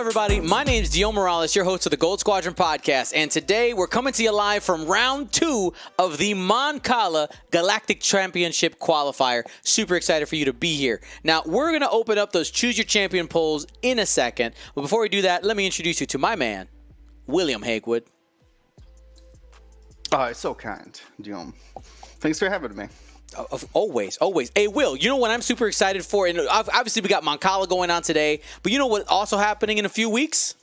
everybody. My name is Dio Morales, your host of the Gold Squadron podcast, and today we're coming to you live from round 2 of the Cala Galactic Championship qualifier. Super excited for you to be here. Now, we're going to open up those Choose Your Champion polls in a second, but before we do that, let me introduce you to my man, William Hagewood. Oh, it's so kind, Dio. Thanks for having me. Always. Hey, Will, you know what I'm super excited for? And obviously, we got Cala going on today, but you know what's also happening in a few weeks?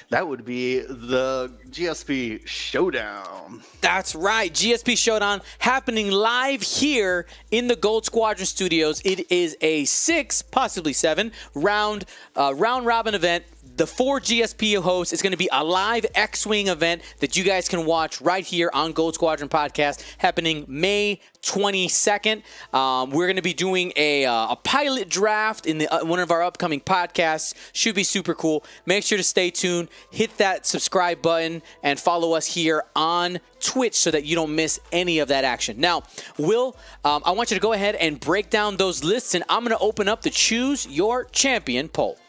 That would be the GSP Showdown. That's right. GSP Showdown happening live here in the Gold Squadron studios. It is a 6, possibly 7 round robin event. The 4 GSP hosts. It's going to be a live X-Wing event that you guys can watch right here on Gold Squadron Podcast, happening May 22nd. We're going to be doing a pilot draft in one of our upcoming podcasts. Should be super cool. Make sure to stay tuned. Hit that subscribe button and follow us here on Twitch so that you don't miss any of that action. Now, Will, I want you to go ahead and break down those lists, and I'm going to open up the Choose Your Champion poll.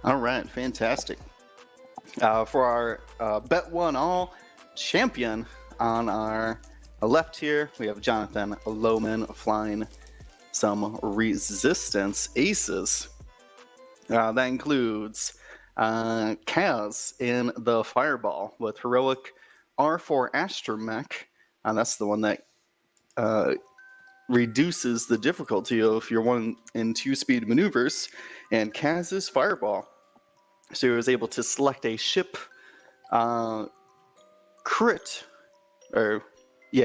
All right, fantastic. For our Bet One All champion on our left here, we have Jonathan Lowman flying some Resistance aces. That includes Kaz in the Fireball with heroic R4 Astromech. That's the one that reduces the difficulty of your 1 and 2 speed maneuvers, and Kaz's Fireball. So he was able to select a ship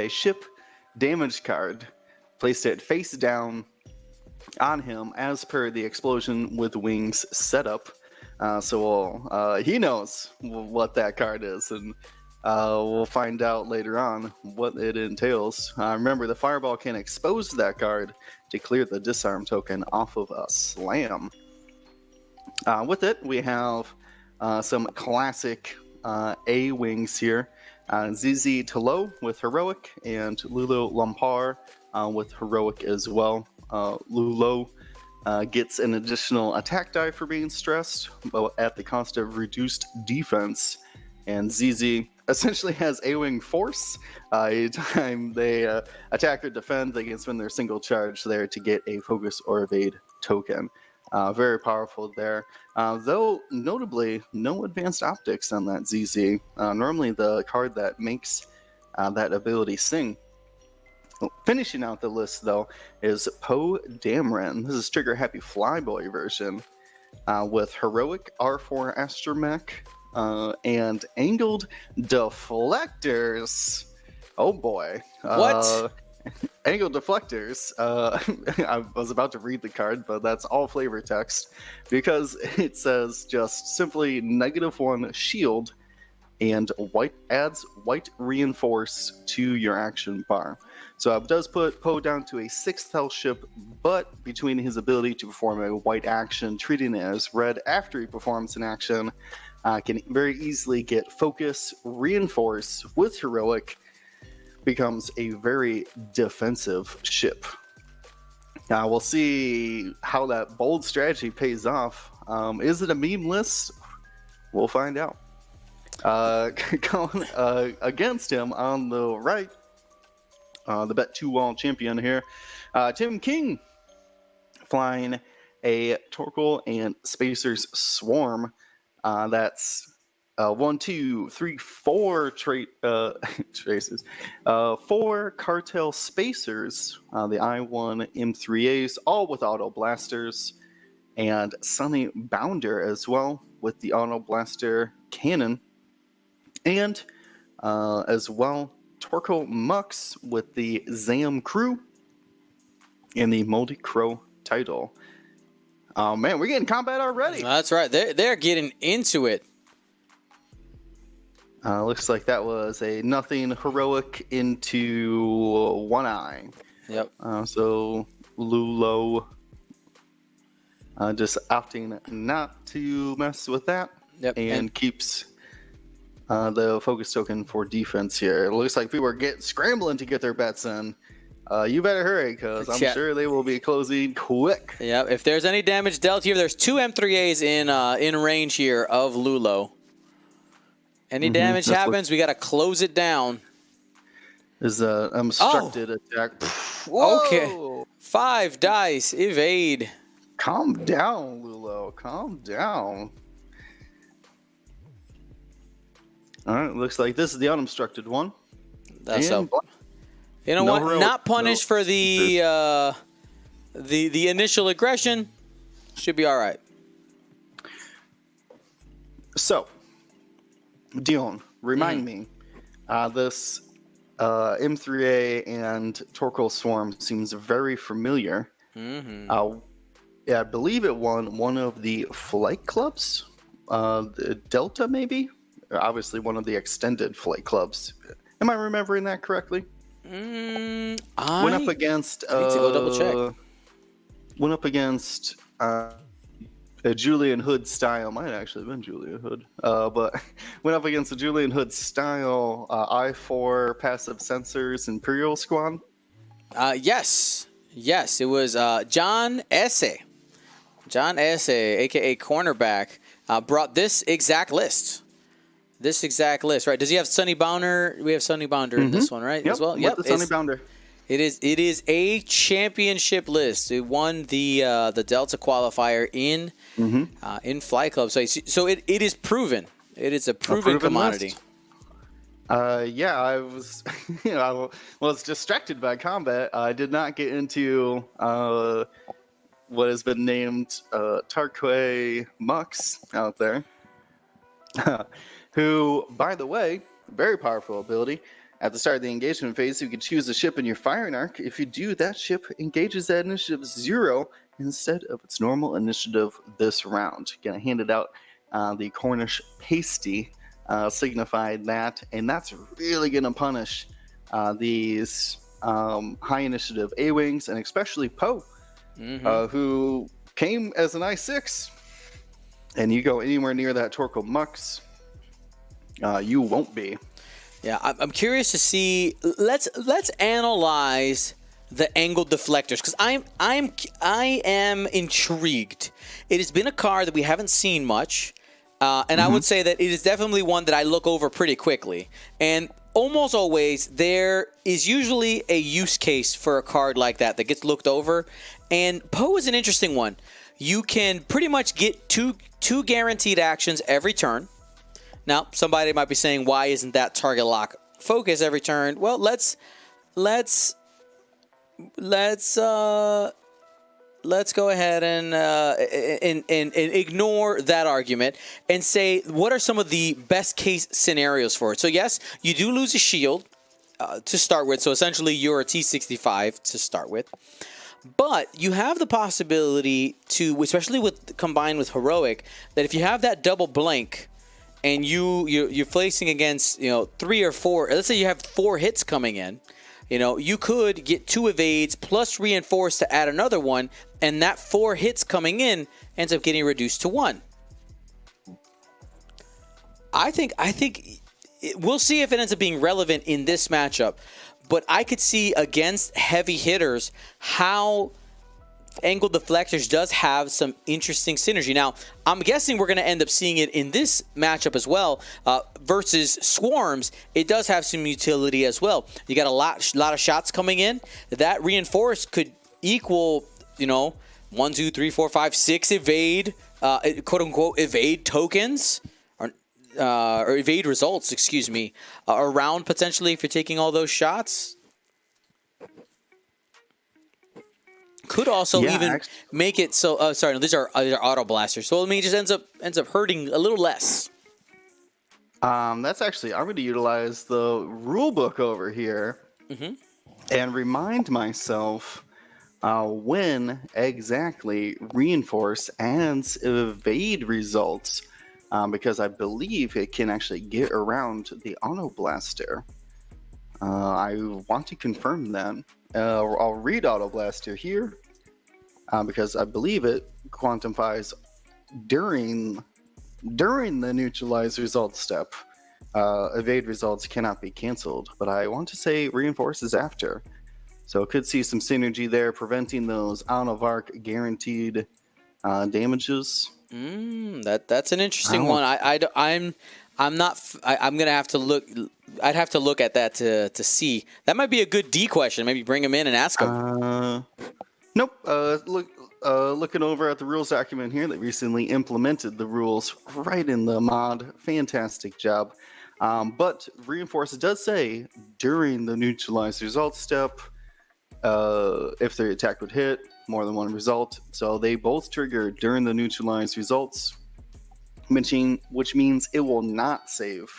ship damage card, placed it face down on him as per the Explosion with Wings setup. So he knows what that card is, and we'll find out later on what it entails. Remember, the Fireball can expose that card to clear the disarm token off of a slam. With it, we have some classic A-Wings here. ZZ Talo with Heroic, and Lulo Lampar with Heroic as well. Lulo gets an additional attack die for being stressed, but at the cost of reduced defense. And ZZ essentially has A-Wing Force. Anytime they attack or defend, they can spend their single charge there to get a focus or evade token. Very powerful there. Though, notably, no advanced optics on that ZZ. Normally the card that makes that ability sing. Finishing out the list, though, is Poe Dameron. This is Trigger Happy Flyboy version with Heroic R4 Astromech and Angled Deflectors. Oh boy. What? Angled Deflectors. I was about to read the card, but that's all flavor text because it says just simply -1 shield and adds white reinforce to your action bar. So it does put Poe down to a 6th health ship, but between his ability to perform a white action, treating it as red after he performs an action, can very easily get focus, reinforce with heroic, becomes a very defensive ship. Now we'll see how that bold strategy pays off. Is it a meme list? We'll find out. Going against him on the right, the Bet 2 Wall champion here, Tim King, flying a Torkoal and Spacers Swarm. That's 1, 2, 3, 4 traces. 4 Cartel Spacers, the I-1 M3As, all with auto blasters, and Sunny Bounder as well with the auto blaster cannon, and as well Torkoal Mux with the Zam crew and the Moldy Crow title. Oh man, we're getting combat already. That's right. They're getting into it. Looks like that was a nothing heroic into one eye. Yep. So Lulo just opting not to mess with that. Yep. And keeps the focus token for defense here. It looks like people are scrambling to get their bets in. you better hurry, because I'm sure they will be closing quick. Yeah, if there's any damage dealt here, there's 2 M3As in range here of Lulo. Any damage happens, we got to close it down. Is a obstructed attack. Whoa. Okay. 5 dice, evade. Calm down, Lulo. Calm down. All right, looks like this is the unobstructed one. That's up. You know what? Not punished for the initial aggression. Should be all right. So, Dion, remind me. This M3A and Torkoal Swarm seems very familiar. Yeah, I believe it won one of the flight clubs. The Delta, maybe? Obviously, one of the extended flight clubs. Am I remembering that correctly? Went up against. I need to go double check. Went up against a Julian Hood style. Might actually have been Julian Hood, but went up against a Julian Hood style I4 passive sensors Imperial Squad. Yes, it was John Esse. John Esse, aka cornerback, brought this exact list. Right? Does he have Sonny Bounder? We have Sonny Bounder in this one, right? Yep, as well. Yep, Sonny Bounder. It is a championship list. It won the Delta qualifier in Flight Club. So it is proven. It is a proven commodity. Yeah, I was I was distracted by combat. I did not get into what has been named Tarquay Mux out there. Who, by the way, very powerful ability. At the start of the engagement phase, you can choose a ship in your firing arc. If you do, that ship engages at initiative 0 instead of its normal initiative this round. Gonna hand it out. The Cornish Pasty signified that, and that's really gonna punish these high initiative A-Wings, and especially Poe, who came as an I6. And you go anywhere near that Torkoal Mux, you won't be. Yeah, I'm curious to see. Let's analyze the angled deflectors, because I am intrigued. It has been a card that we haven't seen much, and I would say that it is definitely one that I look over pretty quickly. And almost always there is usually a use case for a card like that gets looked over. And Poe is an interesting one. You can pretty much get two guaranteed actions every turn. Now, somebody might be saying, why isn't that target lock focus every turn? Well, let's go ahead and ignore that argument and say, what are some of the best case scenarios for it? So yes, you do lose a shield to start with. So essentially you're a T-65 to start with. But you have the possibility to, especially combined with heroic, that if you have that double blank and you're facing against 3 or 4, let's say you have 4 hits coming in, you could get 2 evades plus reinforce to add another one, and that 4 hits coming in ends up getting reduced to 1. I think we'll see if it ends up being relevant in this matchup. But I could see against heavy hitters how angled deflectors does have some interesting synergy. Now, I'm guessing we're going to end up seeing it in this matchup as well. Versus Swarms, it does have some utility as well. You got a lot of shots coming in. That reinforce could equal, 1, 2, 3, 4, 5, 6 evade, quote unquote, evade tokens. Or evade results, excuse me, around potentially if you're taking all those shots. Could also make it so. Sorry, no, these are auto blasters. So I mean, it just ends up hurting a little less. That's actually, I'm going to utilize the rule book over here and remind myself when exactly reinforce and evade results. Because I believe it can actually get around the auto blaster. I want to confirm that. I'll read auto blaster here because I believe it quantifies during the neutralize result step. Evade results cannot be canceled, but I want to say reinforce is after. So could see some synergy there, preventing those out of arc guaranteed damages. That's an interesting one. I'm not. I'm gonna have to look. I'd have to look at that to see. That might be a good D question. Maybe bring him in and ask him. Nope. Looking over at the rules document here, they recently implemented the rules right in the mod. Fantastic job. But Reinforce does say during the neutralize result step, if the attack would hit more than one result. So they both trigger during the neutralize results, which means it will not save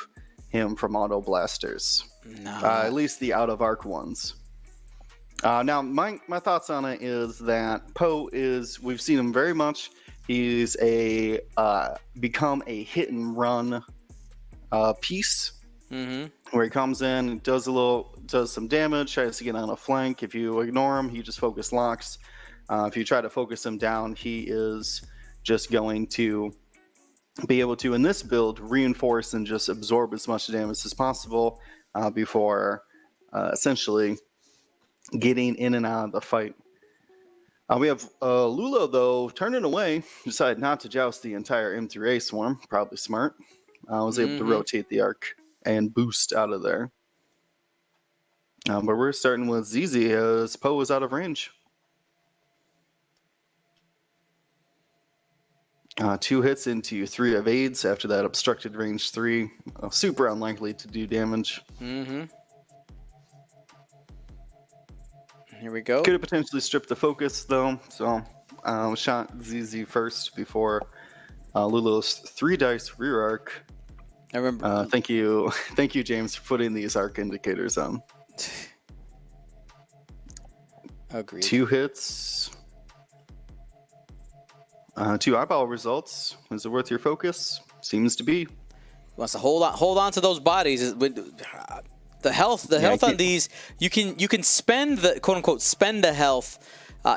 him from auto blasters. No. At least the out of arc ones. Now, my thoughts on it is that Poe we've seen him very much. He's become a hit and run piece, where he comes in, does some damage, tries to get on a flank. If you ignore him, he just focus locks. If you try to focus him down, he is just going to be able to, in this build, reinforce and just absorb as much damage as possible before essentially getting in and out of the fight. We have Lula, though, turning away, decided not to joust the entire M3A swarm. Probably smart. Was able to rotate the arc and boost out of there. But we're starting with ZZ as Poe is out of range. 2 hits into 3 evades after that obstructed range 3. Super unlikely to do damage. Here we go. Could have potentially stripped the focus, though. So shot ZZ first before Lulu's 3 dice rear arc. I remember. Thank you, James, for putting these arc indicators on. Agreed. 2 hits. 2 eyeball results. Is it worth your focus? Seems to be. Wants to hold on to those bodies. The health on these, you can spend the quote unquote spend the health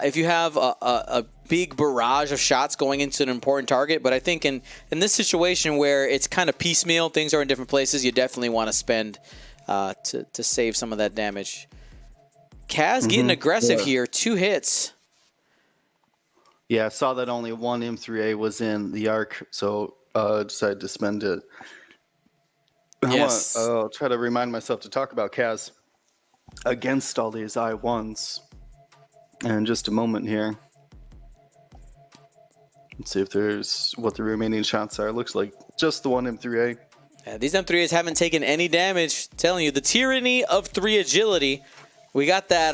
if you have a big barrage of shots going into an important target. But I think in this situation where it's kind of piecemeal, things are in different places, you definitely want to spend to save some of that damage. Kaz getting aggressive here, 2 hits. Yeah, I saw that only one M3A was in the arc, so decided to spend it. Yes. I'll try to remind myself to talk about Kaz against all these I1s in just a moment here. Let's see if there's what the remaining shots are. Looks like just the one M3A. Yeah, these M3As haven't taken any damage. I'm telling you, the tyranny of 3 agility. We got that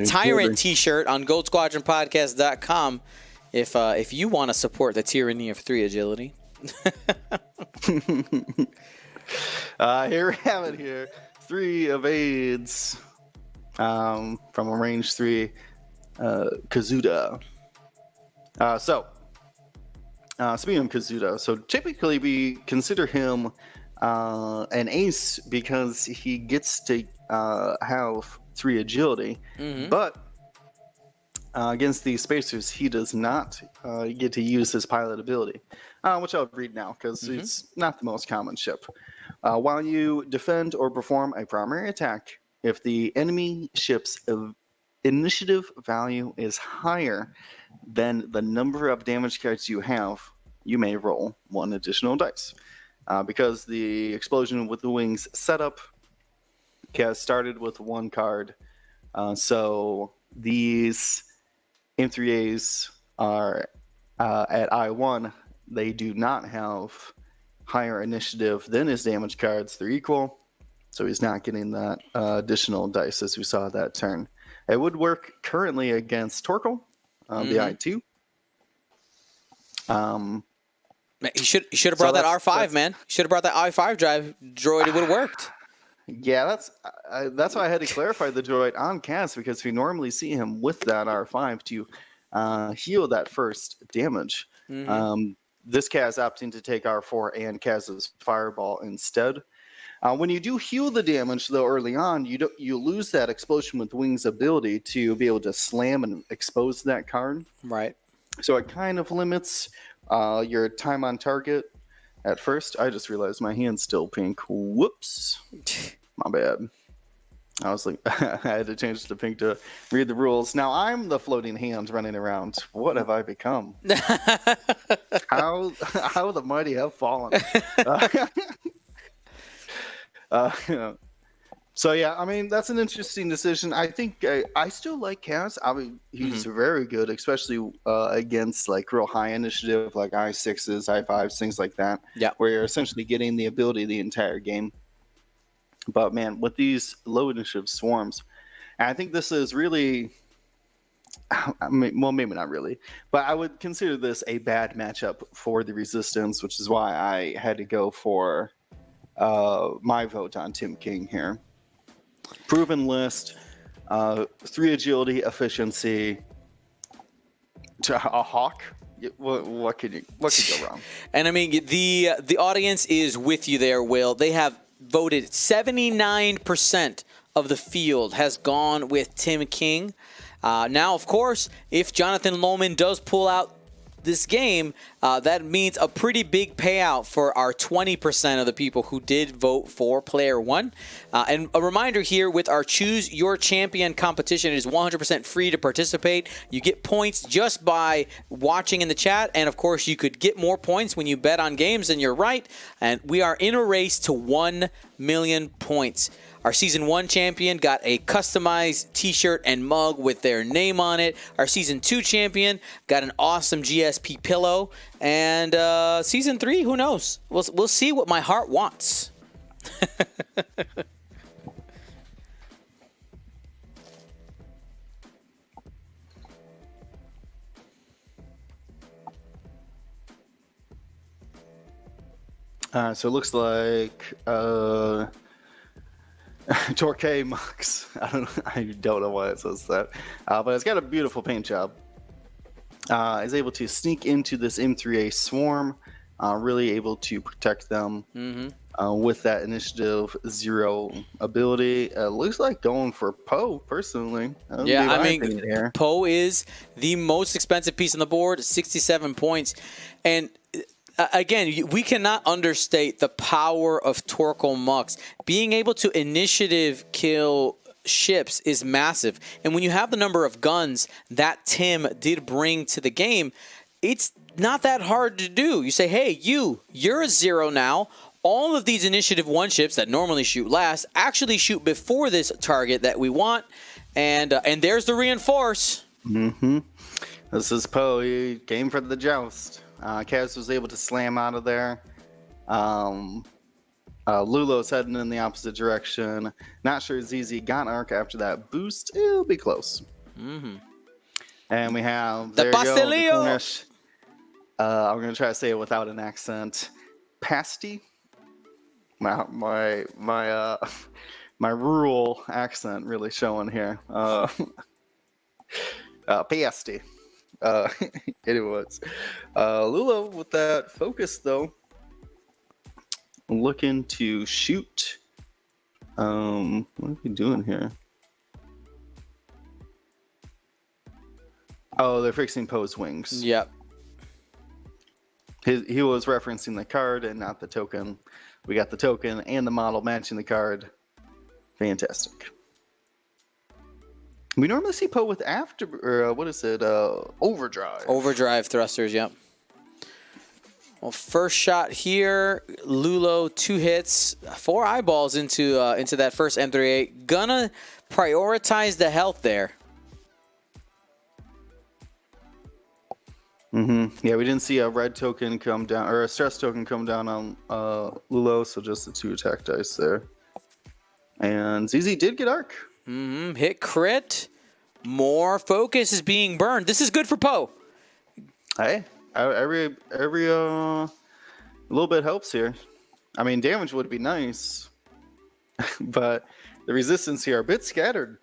Tyrant T-shirt on GoldSquadronPodcast.com if you want to support the tyranny of 3 agility. Here we have it here. 3 evades from a range 3 Kazuda. Speaking of Kazuda, so typically we consider him an ace because he gets to have 3 agility, but against these spacers, he does not get to use his pilot ability, which I'll read now because it's not the most common ship. While you defend or perform a primary attack, if the enemy ship's initiative value is higher than the number of damage cards you have, you may roll 1 additional dice. Because the explosion with the wings setup has started with 1 card, so these M3As are at I1. They do not have higher initiative than his damage cards. They're equal, so he's not getting that additional dice as we saw that turn. It would work currently against Torkoal, the I2. He should have brought that R5, man. He should have brought that I5 drive droid. It would have worked. Yeah, that's why I had to clarify the droid on Kaz, because we normally see him with that R5 to heal that first damage. This Kaz opting to take R4 and Kaz's Fireball instead. When you do heal the damage, though, early on, you lose that Explosion with Wings ability to be able to slam and expose that card. Right. So it kind of limits your time on target at first. I just realized my hand's still pink. Whoops. My bad. I was like, I had to change to pink to read the rules. Now I'm the floating hand running around. What have I become? How the mighty have fallen. So yeah, I mean that's an interesting decision. I think I still like Kaz. I mean he's very good, especially against like real high initiative, like I6s, I5s, things like that. Yeah, where you're essentially getting the ability the entire game. But man, with these low initiative swarms, and I think this is really, I mean, well, maybe not really, but I would consider this a bad matchup for the Resistance, which is why I had to go for my vote on Tim King here. Proven list, 3 agility, efficiency, to a hawk. What could go wrong? and I mean the audience is with you there, Will. They have voted 79% of the field has gone with Tim King. Now, of course, if Jonathan Lowman does pull out this game, that means a pretty big payout for our 20% of the people who did vote for player 1. And a reminder here, with our Choose Your Champion competition, it is 100% free to participate. You get points just by watching in the chat, and of course you could get more points when you bet on games, and you're right. And we are in a race to 1 million points. Our Season 1 champion got a customized t-shirt and mug with their name on it. Our Season 2 champion got an awesome GSP pillow. And Season 3, who knows? We'll see what my heart wants. So it looks like Torquay Mux. I don't know why it says that, but it's got a beautiful paint job. Is able to sneak into this M3A swarm, really able to protect them with that initiative 0 ability. Looks like going for Poe personally. Yeah, I mean, Poe is the most expensive piece on the board, 67 points, and again, we cannot understate the power of Torquay Mux. Being able to initiative kill ships is massive. And when you have the number of guns that Tim did bring to the game, it's not that hard to do. You say, hey, you're a 0 now. All of these initiative 1 ships that normally shoot last actually shoot before this target that we want. And there's the reinforce. This is Poe. He came for the joust. Kaz was able to slam out of there. Lulo's heading in the opposite direction. Not sure ZZ got Arc after that boost. It'll be close. And we have the Pastelillo. I'm going to try to say it without an accent. Pasty. My rural accent really showing here. Pasty. It was. Lulo with that focus though. Looking to shoot. What are we doing here? Oh, they're fixing Poe's wings. Yep. He was referencing the card and not the token. We got the token and the model matching the card. Fantastic. We normally see Poe with overdrive. Overdrive thrusters, yep. Well, first shot here, Lulo, 2 hits, 4 eyeballs into that first M38. Gonna prioritize the health there. Yeah, we didn't see a red token come down, or a stress token come down on Lulo, so just the 2 attack dice there. And ZZ did get Arc. Hit crit. More focus is being burned. This is good for Poe. Hey, every little bit helps here. I mean, damage would be nice, but the resistance here are a bit scattered.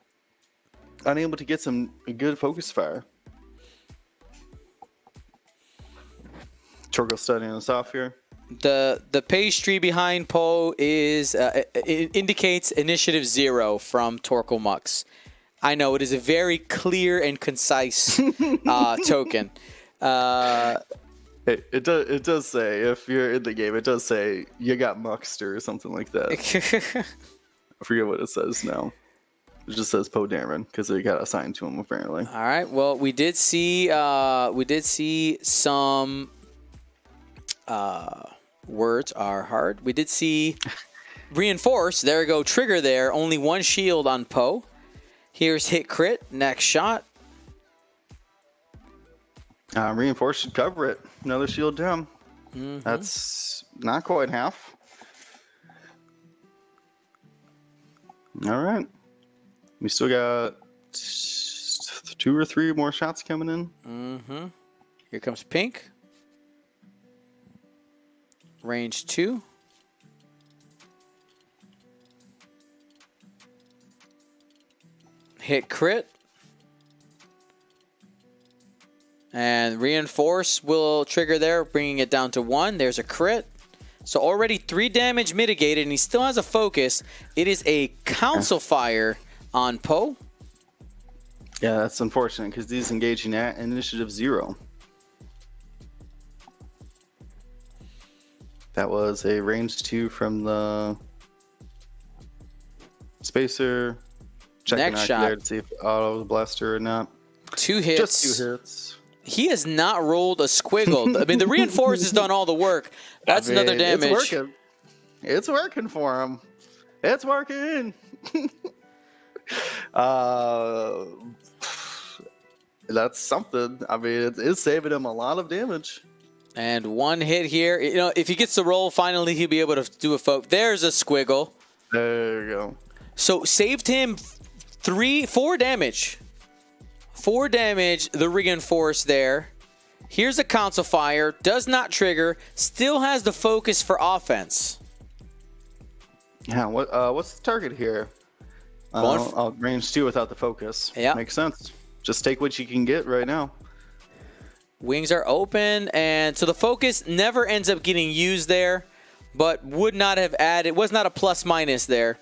Unable to get some good focus fire. Torgo studying us off here. The pastry behind Poe is it indicates initiative 0 from Torquay Mux. I know it is a very clear and concise token. It does say, if you're in the game, it does say you got muxed or something like that. I forget what it says now. It just says Poe Dameron because they got assigned to him apparently. All right. Well, we did see some words are hard. We did see reinforce. There we go. Trigger there. Only one shield on Poe. Here's hit crit. Next shot. Reinforce should cover it. Another shield down. Mm-hmm. That's not quite half. All right. We still got 2 or 3 more shots coming in. Mm-hmm. Here comes pink. Range 2. Hit crit. And reinforce will trigger there, bringing it down to 1. There's a crit. So already 3 damage mitigated, and he still has a focus. It is a council fire on Poe. Yeah, that's unfortunate because he's engaging at initiative 0. That was a range 2 from the spacer. Checking Next out shot. there to see if auto blaster or not. 2 hits. Just 2 hits. He has not rolled a squiggle. I mean, the reinforce has done all the work. That's another damage. It's working. It's working for him. It's working. That's something. I mean, it's saving him a lot of damage. And 1 hit here. You know, if he gets the roll, finally he'll be able to do a folk. There's a squiggle. There you go. So saved him 4 damage. 4 damage, the reinforce there. Here's a council fire. Does not trigger. Still has the focus for offense. Yeah, what's the target here? Range 2 without the focus. Yeah. Makes sense. Just take what you can get right now. Wings are open, and so the focus never ends up getting used there, but would not have added, was not a plus minus there.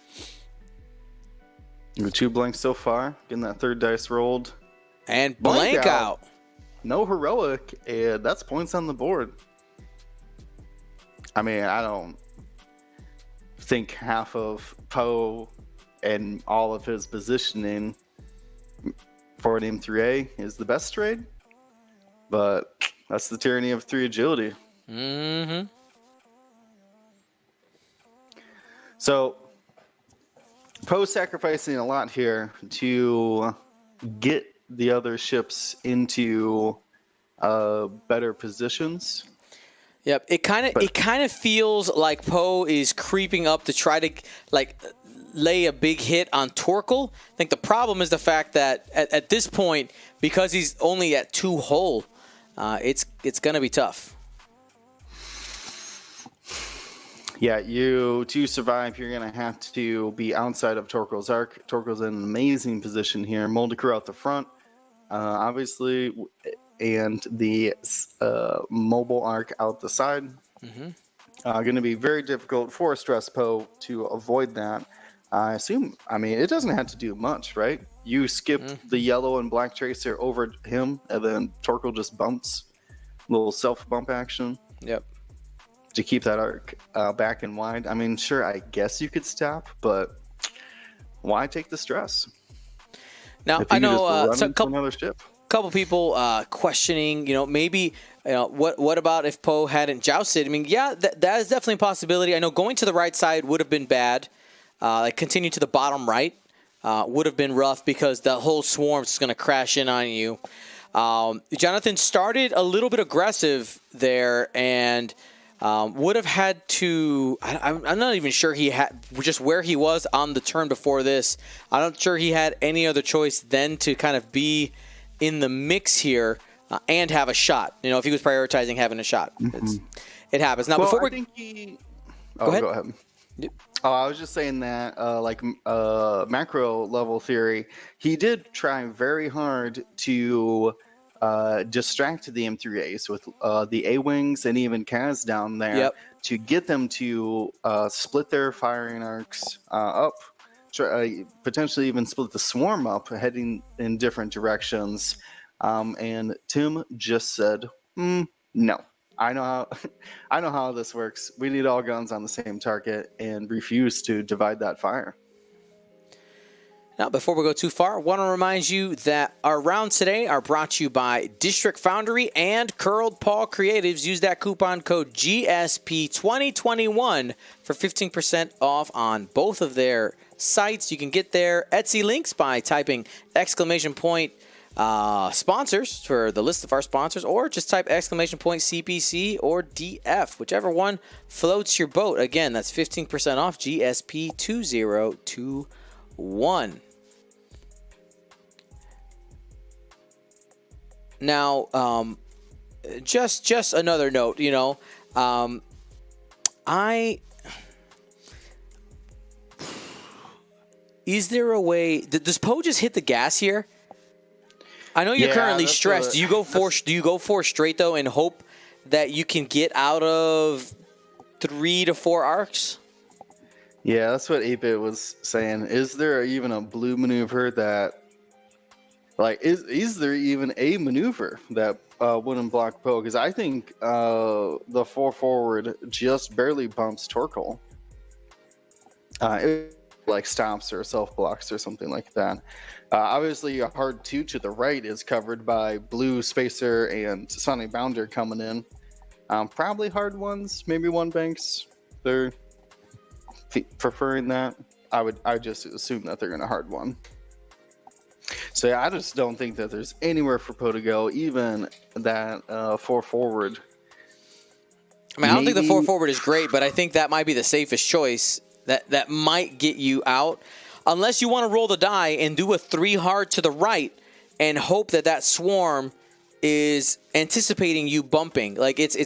The 2 blanks so far. Getting that 3rd dice rolled. And blank out. No heroic, and that's points on the board. I mean, I don't think half of Poe and all of his positioning for an M3A is the best trade, but that's the tyranny of 3 agility. Mm-hmm. So, Poe's sacrificing a lot here to get the other ships into better positions. Yep, it kind of feels like Poe is creeping up to try to lay a big hit on Torkel. I think the problem is the fact that at this point, because he's only at 2 hull, it's gonna be tough. Yeah, to survive, you're going to have to be outside of Torkel's arc. Torkel's in an amazing position here. Moldicrew out the front, obviously, and the mobile arc out the side. Mm-hmm. Going to be very difficult for Stress Poe to avoid that. I mean, it doesn't have to do much, right? You skip the yellow and black tracer over him, and then Torkel just bumps. Little self-bump action. Yep. To keep that arc back and wide. I mean, sure, I guess you could stop, but why take the stress? Now, I know so another ship. Couple people questioning, maybe, what about if Poe hadn't jousted? I mean, yeah, that is definitely a possibility. I know going to the right side would have been bad. Continue to the bottom right would have been rough because the whole swarm is going to crash in on you. Jonathan started a little bit aggressive there and would have had to. I'm not even sure he had just where he was on the turn before this. I'm not sure he had any other choice than to kind of be in the mix here and have a shot. If he was prioritizing having a shot, it happens. Now, before I think he. Go ahead. Go ahead. Oh, I was just saying that, macro level theory, he did try very hard to distract the M3As with the A-Wings and even Kaz down there to get them to split their firing arcs up, potentially even split the swarm up, heading in different directions. And Tim just said, no. I know how this works. We need all guns on the same target and refuse to divide that fire. Now, before we go too far, I want to remind you that our rounds today are brought to you by District Foundry and Curled Paw Creatives. Use that coupon code GSP2021 for 15% off on both of their sites. You can get their Etsy links by typing !sponsors for the list of our sponsors, or just type !CPC or DF, whichever one floats your boat. Again, that's 15% off GSP2021. Now, just another note, is there a way, does Poe just hit the gas here? I know you're currently stressed. Do you go four straight though and hope that you can get out of 3 to 4 arcs? Yeah, that's what 8-Bit was saying. Is there even a blue maneuver that, like, is there even a maneuver that wouldn't block Poe? Because I think the 4 forward just barely bumps Torkoal. It like stops or self blocks or something like that. Obviously, a hard 2 to the right is covered by Blue, Spacer, and Sunny Bounder coming in. Probably hard ones, maybe 1 banks. They're preferring that. I just assume that they're going to hard 1. So yeah, I just don't think that there's anywhere for Poe to go, even that 4 forward. I mean, I don't think the 4 forward is great, but I think that might be the safest choice. That might get you out, unless you want to roll the die and do a 3 hard to the right and hope that swarm is anticipating you bumping. Like it's a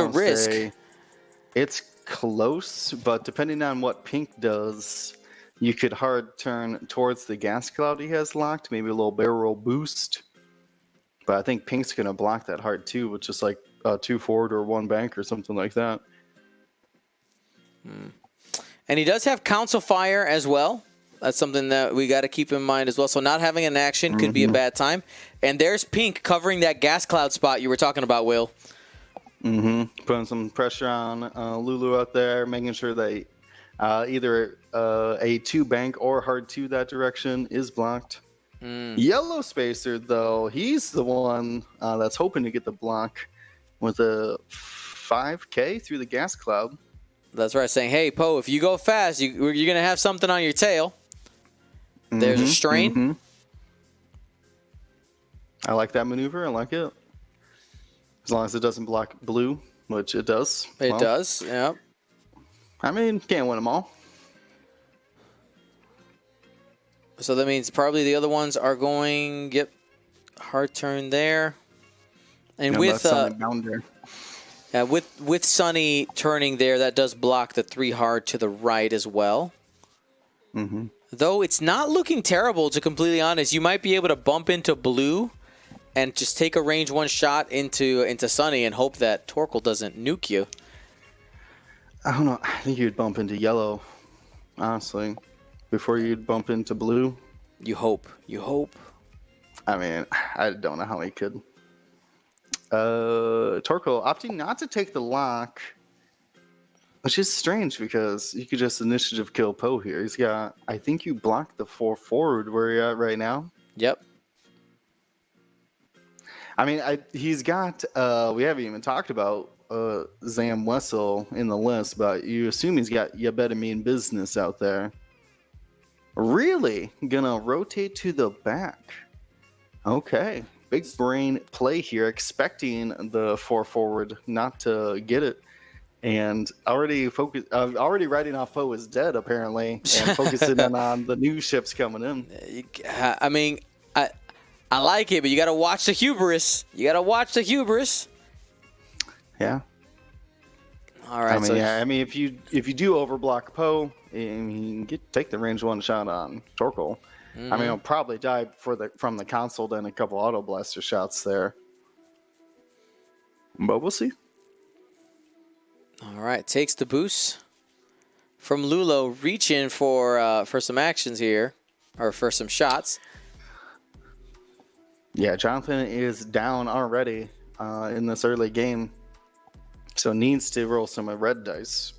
risk. It's close, but depending on what Pink does, you could hard turn towards the gas cloud he has locked, maybe a little barrel roll boost. But I think Pink's going to block that hard too, with just like 2 forward or 1 bank or something like that. And he does have Council Fire as well. That's something that we got to keep in mind as well. So not having an action could be a bad time. And there's Pink covering that gas cloud spot you were talking about, Will. Putting some pressure on Lulu out there, making sure that either a 2 bank or hard 2 that direction is blocked. Yellow Spacer, though, he's the one that's hoping to get the block with a 5K through the gas cloud. That's right, saying, hey, Poe, if you go fast, you're going to have something on your tail. There's a strain. I like that maneuver. I like it. As long as it doesn't block Blue, which it does. It does, yeah. I mean, can't win them all. So that means probably the other ones are going, hard turn there. And with Sunny turning there, that does block the 3 hard to the right as well. Though it's not looking terrible, to completely honest. You might be able to bump into Blue and just take a range 1 shot into Sunny and hope that Torkoal doesn't nuke you. I don't know. I think you'd bump into Yellow, honestly, before you'd bump into Blue. You hope. I mean, I don't know how he could. Torkoal opting not to take the lock, which is strange because you could just initiative kill Poe here. He's got, I think you blocked the 4 forward where you're at right now. Yep. I mean, he's got, we haven't even talked about Zam Wessel in the list, but you assume he's got You Better Mean Business out there. Really? Gonna rotate to the back. Okay. Big brain play here, expecting the 4 forward not to get it. And already writing off Poe is dead, apparently, and focusing in on the new ships coming in. I mean, I like it, but you got to watch the hubris. Yeah. All right. I mean, if you do overblock Poe, you can take the range 1 shot on Torkoal. I mean, he'll probably die from the console, then a couple auto blaster shots there. But we'll see. All right, takes the boost from Lulo, reaching for some actions here, or for some shots. Yeah, Jonathan is down already in this early game, so needs to roll some red dice.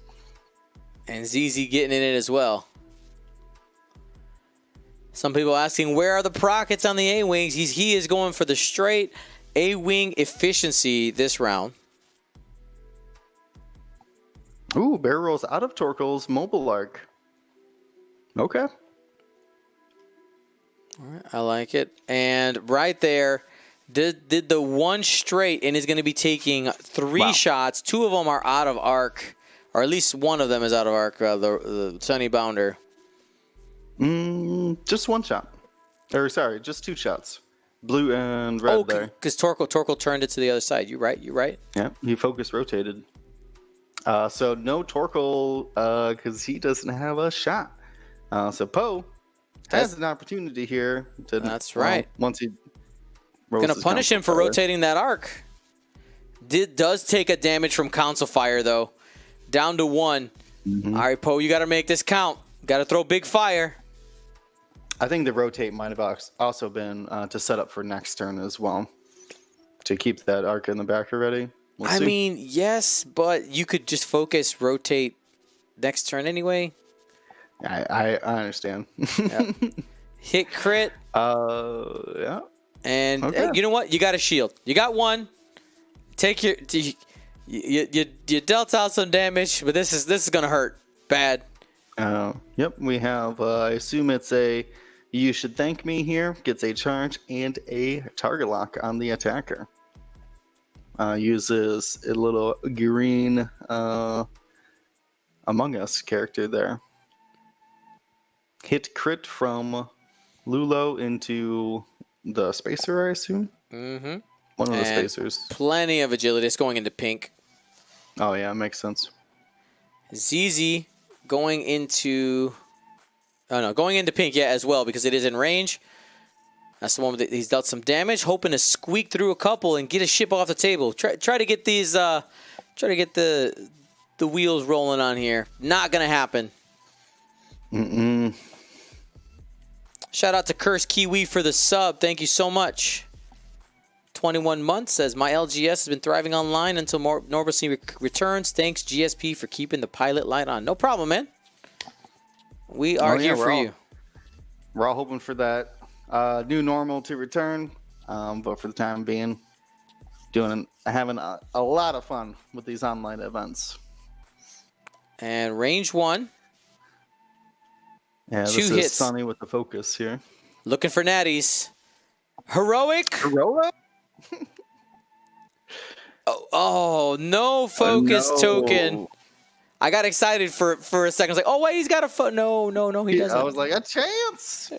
And ZZ getting in it as well. Some people asking, where are the prockets on the A-Wings? He is going for the straight A-Wing efficiency this round. Ooh, barrel rolls out of Torkel's mobile arc. Okay. All right, I like it. And right there, did the one straight and is going to be taking 3 shots. 2 of them are out of arc, or at least one of them is out of arc, the Sunny Bounder. Just 1 shot. Or sorry, just 2 shots. Blue and red there. Because Torkel turned it to the other side. You right? Yeah, he focus rotated. So no Torkel because he doesn't have a shot. So Poe has an opportunity here. That's right. Once he going to punish him for rotating that arc. Does take a damage from Council Fire, though. Down to 1. All right, Poe, you got to make this count. Got to throw big fire. I think the rotate might have also been to set up for next turn as well. To keep that arc in the back already. I mean, yes, but you could just focus, rotate next turn anyway. I understand. Yep. Hit crit. Yeah. And hey, you know what? You got a shield. You got 1. Take your you dealt out some damage, but this is gonna hurt bad. Yep. We have. I assume it's a. You should thank me here. Gets a charge and a target lock on the attacker. Uses a little green Among Us character there. Hit crit from Lulo into the spacer, I assume. Mm-hmm. One of the spacers. Plenty of agility. It's going into pink. Oh yeah, makes sense. ZZ going into. Oh no, going into pink, yeah, as well, because it is in range. That's the one that he's dealt some damage, hoping to squeak through a couple and get a ship off the table. Try to get these, try to get the wheels rolling on here. Not gonna happen. Shout out to Curse Kiwi for the sub. Thank you so much. 21 months says my LGS has been thriving online until normalcy returns. Thanks GSP for keeping the pilot light on. No problem, man. We are here for you. We're all hoping for that new normal to return, but for the time being, having a lot of fun with these online events. And range 1. Yeah, this 2 is hits. Sunny with the focus here. Looking for natties. Heroic. Oh, no focus token. I got excited for a second. I was like, oh, wait, he's got a No, he doesn't. I was like, a chance.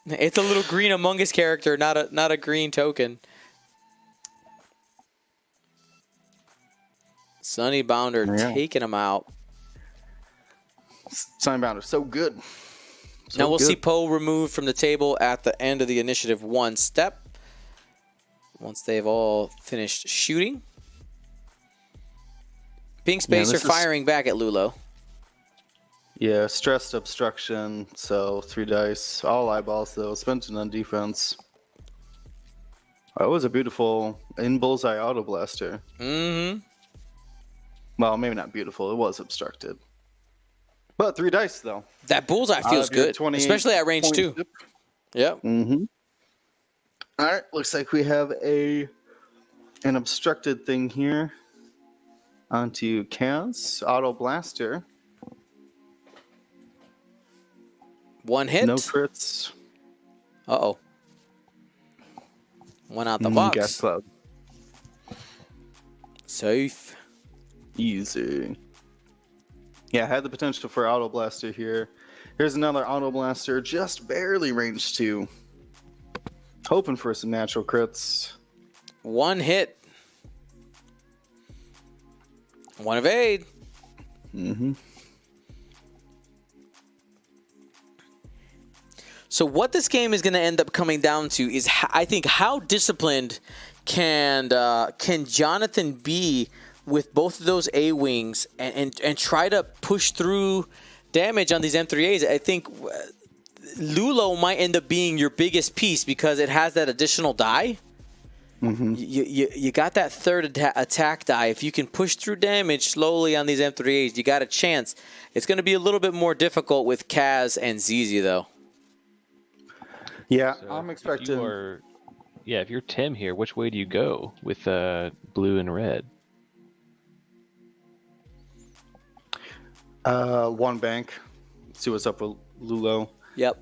It's a little green Among Us character, not a green token. Sunny Bounder taking him out. Sunny Bounder, so good. Now we'll see Poe removed from the table at the end of the initiative 1 step. Once they've all finished shooting. Pink Spacer firing back at Lulo. Yeah, stressed obstruction, so 3 dice. All eyeballs, though. Spent on defense. Oh, it was a beautiful in-bullseye auto blaster. Mm-hmm. Well, maybe not beautiful. It was obstructed. But 3 dice, though. That bullseye feels good, especially at range 2. Yep. Mm-hmm. All right, looks like we have an obstructed thing here. Onto Kaz, auto blaster. 1 hit. No crits. Uh-oh. 1 out the box. Gas cloud. Safe. Easy. Yeah, had the potential for auto blaster here. Here's another auto blaster, just barely range 2. Hoping for some natural crits. 1 hit. 1 evade. Mm-hmm. So what this game is going to end up coming down to is, I think, how disciplined can Jonathan be with both of those A-Wings and try to push through damage on these M3As. I think Lulo might end up being your biggest piece because it has that additional die. Mm-hmm. You got that third attack die. If you can push through damage slowly on these M3As, you got a chance. It's going to be a little bit more difficult with Kaz and ZZ, though. Yeah, So I'm if expecting. if you're Tim here, which way do you go with blue and red? One bank. See what's up with Lulo. Yep.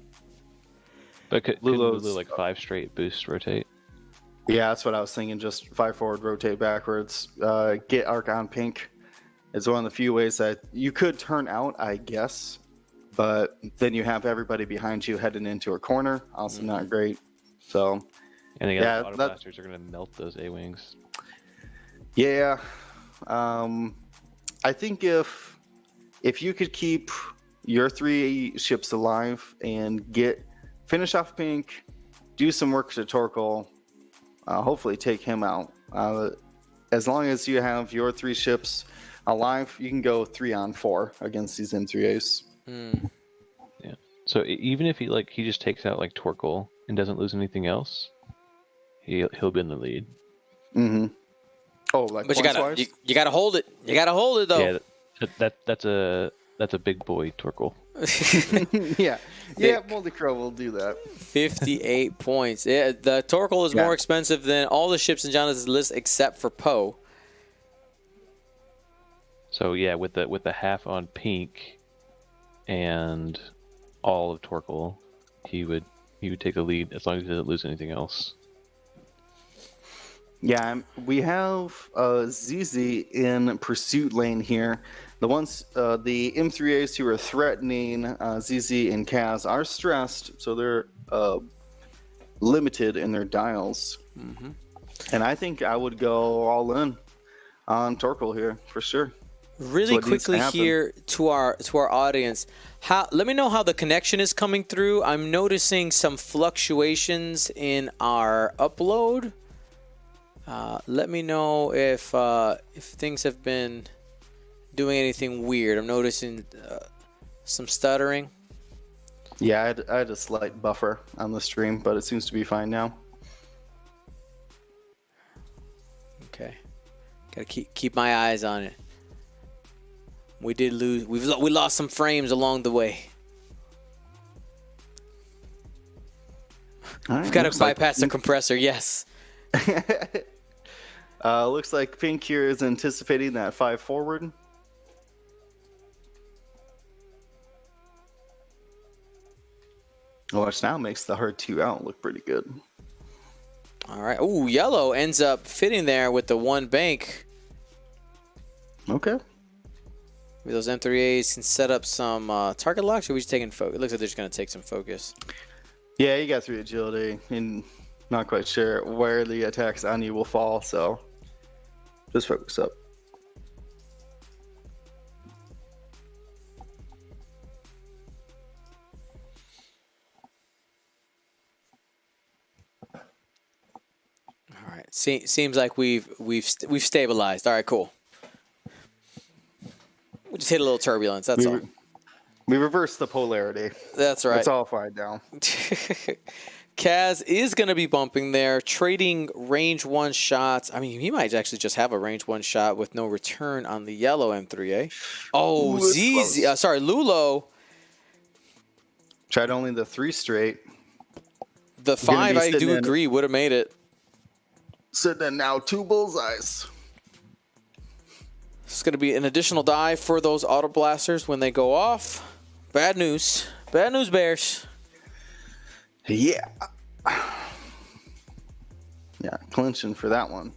But couldn't Lulo's- Lulu like 5 straight boost rotate? Yeah, that's what I was thinking. Just 5 forward, rotate backwards, get arc on pink. It's one of the few ways that you could turn out, I guess. But then you have everybody behind you heading into a corner. Also not great. So, And again, Yeah, auto that- blasters are gonna melt those A-wings. yeah. I think if you could keep your 3 ships alive and finish off pink, do some work to Torkoal, hopefully take him out. As long as you have your 3 ships alive, you can go 3-on-4 against these M3As. Yeah. So even if he just takes out like Torkoal and doesn't lose anything else, he'll be in the lead. Mm-hmm. Oh, like But points-wise? you gotta hold it. You gotta hold it though. Yeah, that's a big boy Torkoal. yeah. Yeah, Moldy Crow will do that. 58 points. Yeah, the Torkoal is more expensive than all the ships in Jonathan's list except for Poe. So yeah, with the half on pink and all of Torkoal, he would take the lead as long as he doesn't lose anything else. Yeah, we have ZZ in pursuit lane here. The M3As who are threatening ZZ and Kaz are stressed, so they're limited in their dials. Mm-hmm. And I think I would go all in on Torkoal here for sure. Really quickly here to our audience, let me know how the connection is coming through. I'm noticing some fluctuations in our upload. Let me know if things have been doing anything weird. I'm noticing some stuttering. Yeah, I had a slight buffer on the stream, but it seems to be fine now. Okay, gotta keep my eyes on it. We did lose. We lost some frames along the way. All right, We've got to bypass the compressor. Yes. Looks like Pink here is anticipating that 5 forward. Which now makes the hard 2 out look pretty good. All right. Ooh, yellow ends up fitting there with the 1 bank. Okay. Those M3As can set up some target locks, or are we just taking focus? It looks like they're just going to take some focus. Yeah, you got 3 agility, and not quite sure where the attacks on you will fall, so just focus up. All right. Seems like we've stabilized. All right, cool. We just hit a little turbulence. That's all. We reversed the polarity. That's right. It's all fine now. Kaz is going to be bumping there, trading range 1 shots. I mean, he might actually just have a range 1 shot with no return on the yellow M3A. Oh, ZZ. Lulo. Tried only the 3 straight. The 5, I do agree, would have made it. Sitting in now 2 bullseyes. It's going to be an additional die for those auto blasters when they go off. Bad news. Bad news, Bears. Yeah. Yeah, clinching for that one.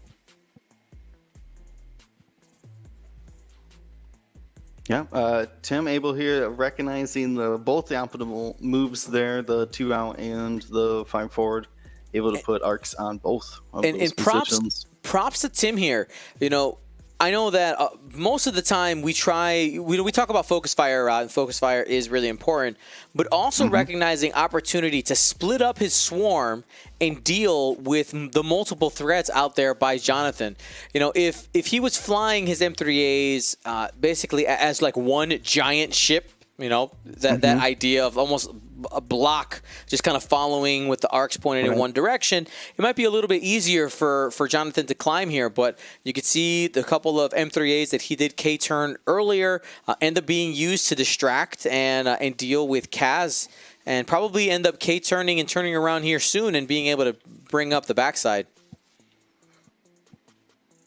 Yeah, Tim able here recognizing both the optimal moves there, the 2 out and the 5 forward, able to put arcs on both of those positions. Props to Tim here. You know, I know that most of the time we talk about focus fire, and focus fire is really important, but also recognizing opportunity to split up his swarm and deal with the multiple threats out there by Jonathan. You know, if he was flying his M3As basically as like one giant ship, you know, that idea of almost a block, just kind of following with the arcs pointed in one direction, it might be a little bit easier for Jonathan to climb here. But you could see the couple of M3As that he did K-turn earlier end up being used to distract and deal with Kaz, and probably end up K-turning and turning around here soon and being able to bring up the backside.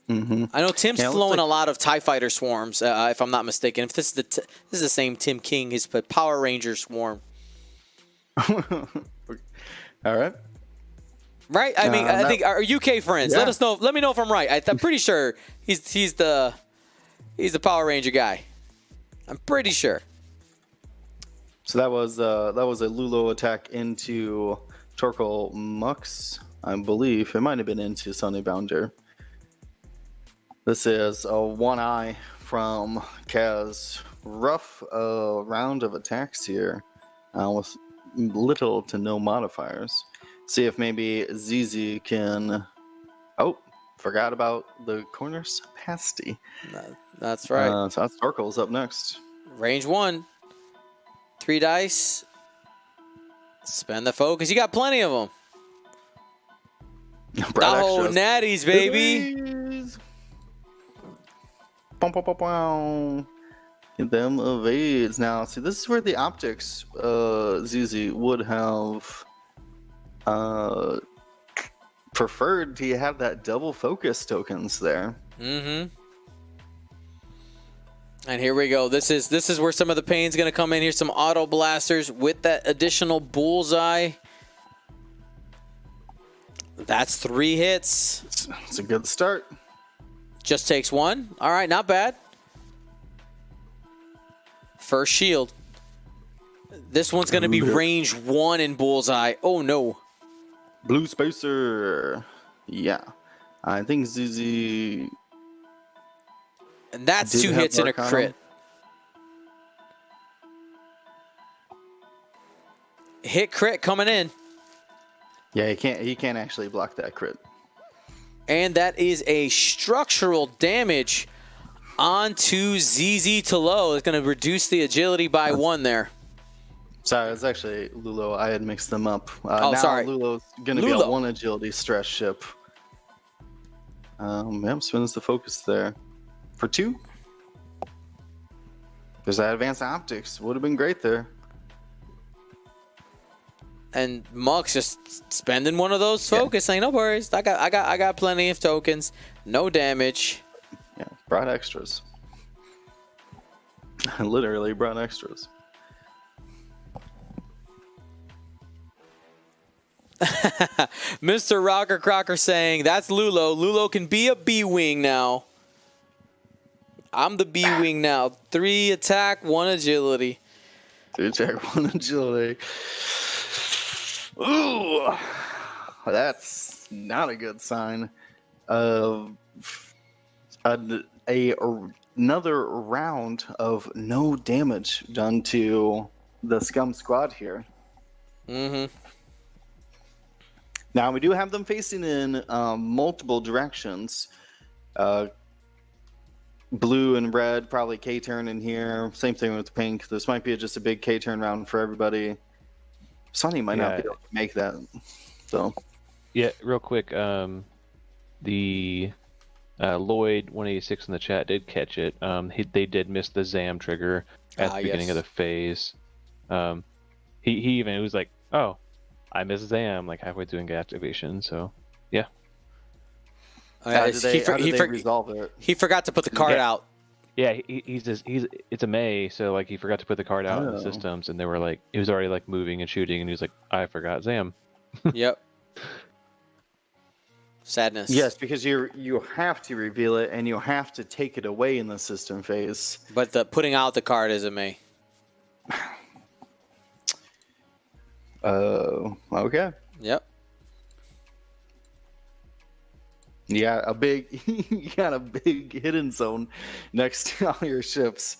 I know Tim's flown a lot of TIE Fighter swarms, if I'm not mistaken. If this is the same Tim King, his Power Ranger swarm. All right. Right? I mean, I think our UK friends, let us know. Let me know if I'm right. I'm pretty sure he's the Power Ranger guy. I'm pretty sure. So that was a Lulo attack into Torkoal Mux, I believe. It might have been into Sunny Bounder. This is a one eye from Kaz. Rough round of attacks here with little to no modifiers. See if maybe ZZ can... Oh, forgot about the corners pasty. That's right. So that's Torkoal's up next. Range 1. 3 dice. Spend the focus. You got plenty of them. Oh, natties, baby. Get them evades. Now, see, this is where the optics ZZ would have preferred to have that double focus tokens there. And here we go. This is where some of the pain's going to come in. Here's some auto blasters with that additional bullseye. That's 3 hits. It's a good start. Just takes 1. All right, not bad. First shield. This one's going to be range 1 in bullseye. Oh, no. Blue Spacer. Yeah. I think ZZ... And that's 2 hits and a crit. Hit crit coming in. Yeah, he can't actually block that crit. And that is a structural damage onto ZZ to low. It's going to reduce the agility by 1 there. Sorry, it's actually Lulo. I had mixed them up. Now sorry. Lulo's going to be a 1 agility stress ship. Yep, spins the focus there. For 2. There's that advanced optics. Would have been great there. And Mux just spending one of those focus, saying, "No worries, I got plenty of tokens, no damage." Yeah, brought extras. Literally brought extras. Mr. Rocker Crocker saying, "That's Lulo. Lulo can be a B-wing now. I'm the B-wing now. 3 attack, 1 agility. 3 attack, 1 agility." Ooh, that's not a good sign. Another round of no damage done to the Scum Squad here. Now we do have them facing in multiple directions. Blue and red, probably K-turn in here. Same thing with pink. This might be just a big K-turn round for everybody. Sonny might not be able to make that. So, yeah, real quick, the Lloyd 186 in the chat did catch it. They did miss the Zam trigger at the beginning of the phase. He even was like, "Oh, I missed Zam," like halfway through activation. So, yeah. How did they resolve it? He forgot to put the card out. Yeah, it's a May, so like he forgot to put the card out in the systems, and they were like, he was already like moving and shooting, and he was like, "I forgot Zam." Yep. Sadness. Yes, because you have to reveal it, and you have to take it away in the system phase. But the putting out the card is a May. Okay. Yep. Yeah, you got a big hidden zone next to all your ships.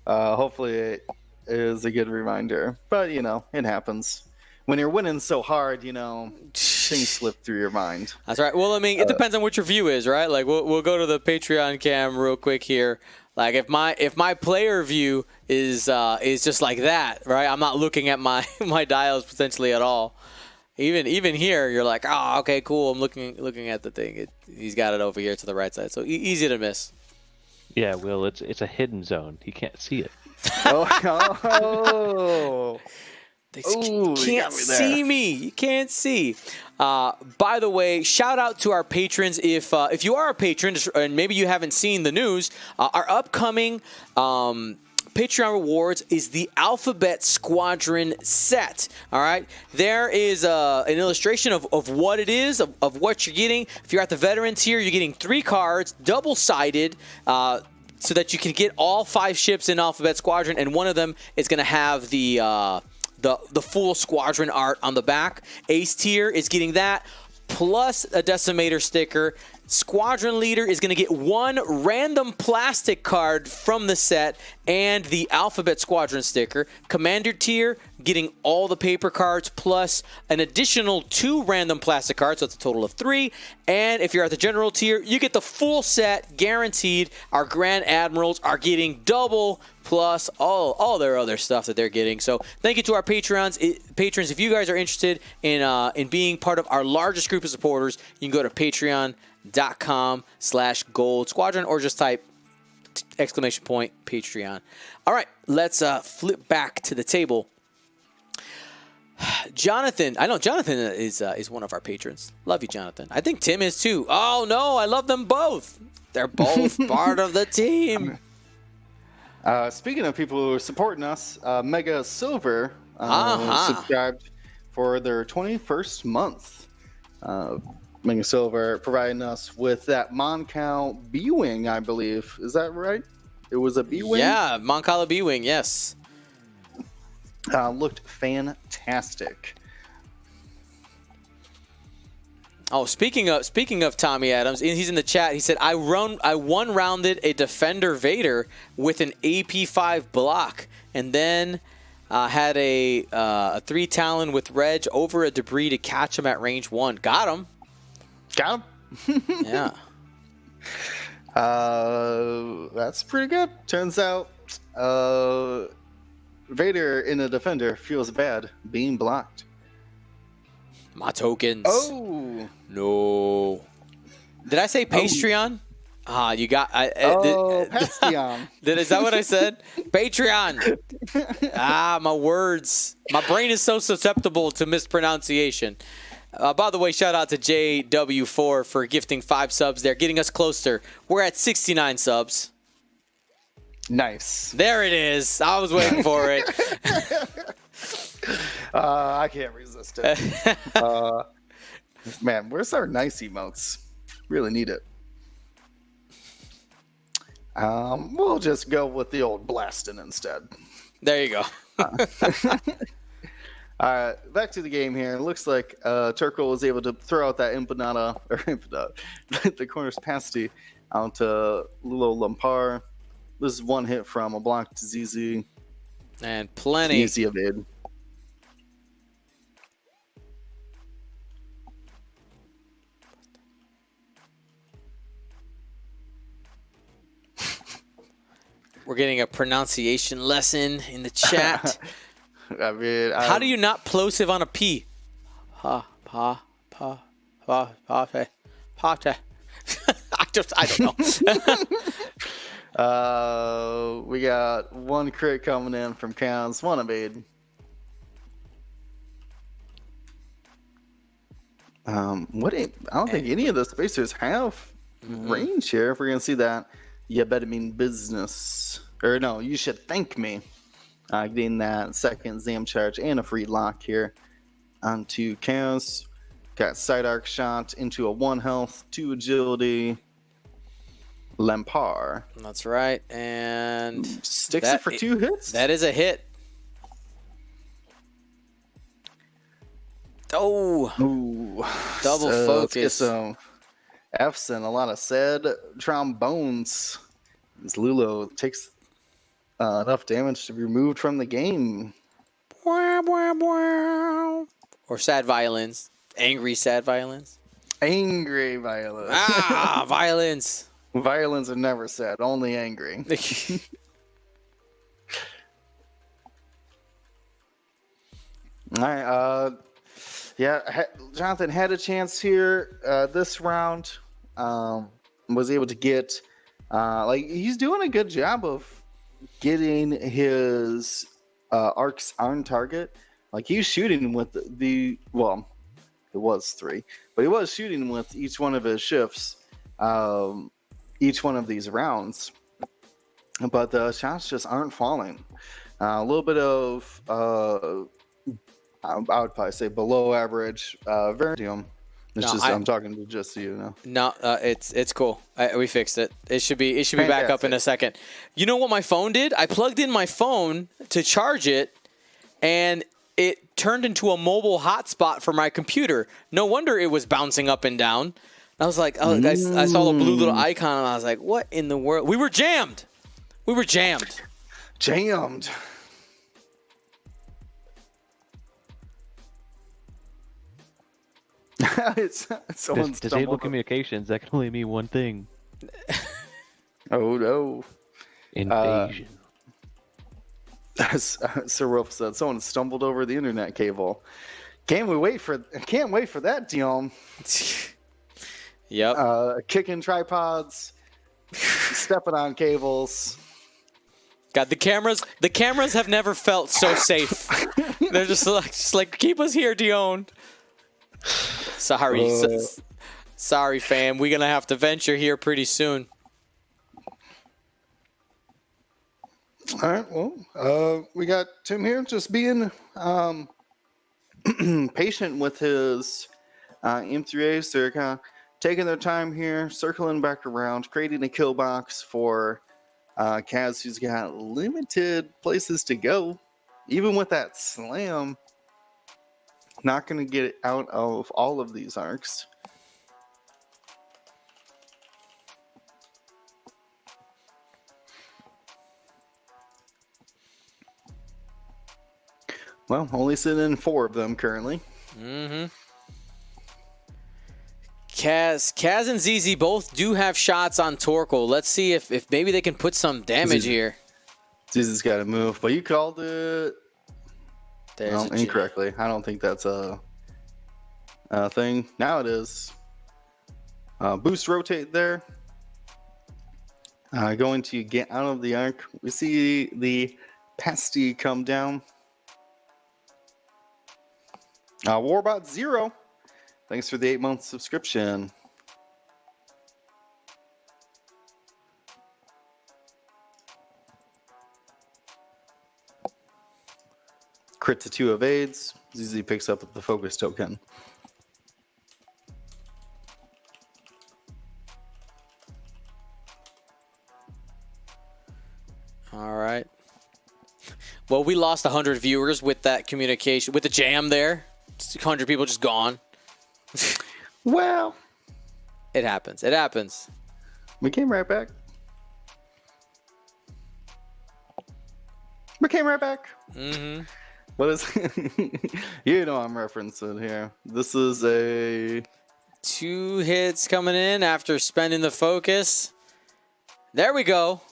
Hopefully it is a good reminder. But, it happens. When you're winning so hard, things slip through your mind. That's right. Well, I mean, it depends on what your view is, right? Like, we'll go to the Patreon cam real quick here. Like if my player view is just like that, right? I'm not looking at my my dials potentially at all. Even here, you're like, oh, okay, cool. I'm looking at the thing. He's got it over here to the right side, so easy to miss. Yeah, Will, it's a hidden zone. He can't see it. Oh. You can't see me. You can't see. By the way, shout out to our patrons. If you are a patron and maybe you haven't seen the news, our upcoming Patreon rewards is the Alphabet Squadron set. All right, there is an illustration of what it is, of what you're getting. If you're at the veteran tier, you're getting 3 cards, double-sided. So that you can get all 5 ships in Alphabet Squadron, and one of them is going to have the full squadron art on the back. Ace tier is getting that, plus a Decimator sticker. Squadron leader is going to get 1 random plastic card from the set and the Alphabet Squadron sticker. Commander tier getting all the paper cards plus an additional 2 random plastic cards, so it's a total of 3. And if you're at the general tier, you get the full set guaranteed. Our Grand Admirals are getting double plus all their other stuff that they're getting. So thank you to our patrons. If you guys are interested in being part of our largest group of supporters, you can go to patreon.com/Gold Squadron or just type !Patreon. All right, let's flip back to the table. Jonathan, I know Jonathan is one of our patrons. Love you, Jonathan. I think Tim is too. Oh no, I love them both. They're both part of the team. Speaking of people who are supporting us, Mega Silver subscribed for their 21st month. Mega Silver providing us with that Moncal B-Wing, I believe. Is that right? It was a B-Wing? Yeah, Moncala B-Wing, yes. Looked fantastic. Oh, speaking of Tommy Adams, he's in the chat. He said, I one-rounded a Defender Vader with an AP5 block, and then had a 3 Talon with Reg over a debris to catch him at range 1. Got him. Got him? Yeah. That's pretty good. Turns out Vader in a Defender feels bad being blocked. My tokens. Oh. No. Did I say Patreon? You got... Patreon. Is that what I said? Patreon. My words. My brain is so susceptible to mispronunciation. By the way, shout out to JW4 for gifting 5 subs there, getting us closer. We're at 69 subs. Nice. There it is. I was waiting for it. I can't resist it. Man, where's our nice emotes? Really need it. We'll just go with the old blasting instead. There you go. All right, back to the game here. It looks like Turco was able to throw out that the corner's pasty out to Lulo Lampar. This is 1 hit from a block to ZZ. And plenty. Easy evade. We're getting a pronunciation lesson in the chat. I mean, how do you not plosive on a P? I don't know. We got 1 crit coming in from Kaz, 1 evade. I don't think any of the spacers have range here. If we're gonna see that, you better mean business. Or no, you should thank me. Getting that 2nd Zam charge and a free lock here onto Kaz. Got side arc shot into a 1 health, 2 agility. Lampar. That's right. And sticks it for 2 hits. That is a hit. Oh. Ooh. Double focus. Let's get some F's and a lot of sad trombones. As Lulo takes enough damage to be removed from the game. Or sad violins. Angry sad violins. Angry violins. Violins. Violins are never sad, only angry. All right. Yeah, Jonathan had a chance here this round. Was able to get, he's doing a good job of getting his arcs on target. Like, he's shooting with well, it was 3, but he was shooting with each one of his shifts, each one of these rounds. But the shots just aren't falling. A little bit of, I would probably say below average Verdium. I'm talking to just you now. No, it's cool. We fixed it. It should be back up in a second. You know what my phone did? I plugged in my phone to charge it, and it turned into a mobile hotspot for my computer. No wonder it was bouncing up and down. I was like, oh, I saw the blue little icon, and I was like, what in the world? We were jammed. Jammed. It's someone's disable communications. That can only mean one thing. Oh no! Invasion. As Sir Wolf said, someone stumbled over the internet cable. Can't wait for that, Dion. Yep. Kicking tripods, stepping on cables. God, the cameras have never felt so safe. They're just like keep us here, Dion. Sorry, fam. We're gonna have to venture here pretty soon. All right. Well, we got Tim here, just being patient with his M3As. They're kind of taking their time here, circling back around, creating a kill box for Kaz, who's got limited places to go. Even with that slam, not going to get it out of all of these arcs. Well, only sitting in 4 of them currently. Mm-hmm. Kaz and ZZ both do have shots on Torkoal. Let's see if maybe they can put some damage here. ZZ's got to move, but you called it incorrectly. I don't think that's a thing. Now it is. Boost rotate there. Going to get out of the arc. We see the pasty come down. Warbot 0. Thanks for the 8-month subscription. Crit to 2 evades. ZZ picks up the focus token. All right. Well, we lost 100 viewers with that communication, with the jam there. 100 people just gone. Well, it happens. It happens. We came right back. Mm-hmm. What is you know I'm referencing here. This is a 2 hits coming in after spending the focus. There we go.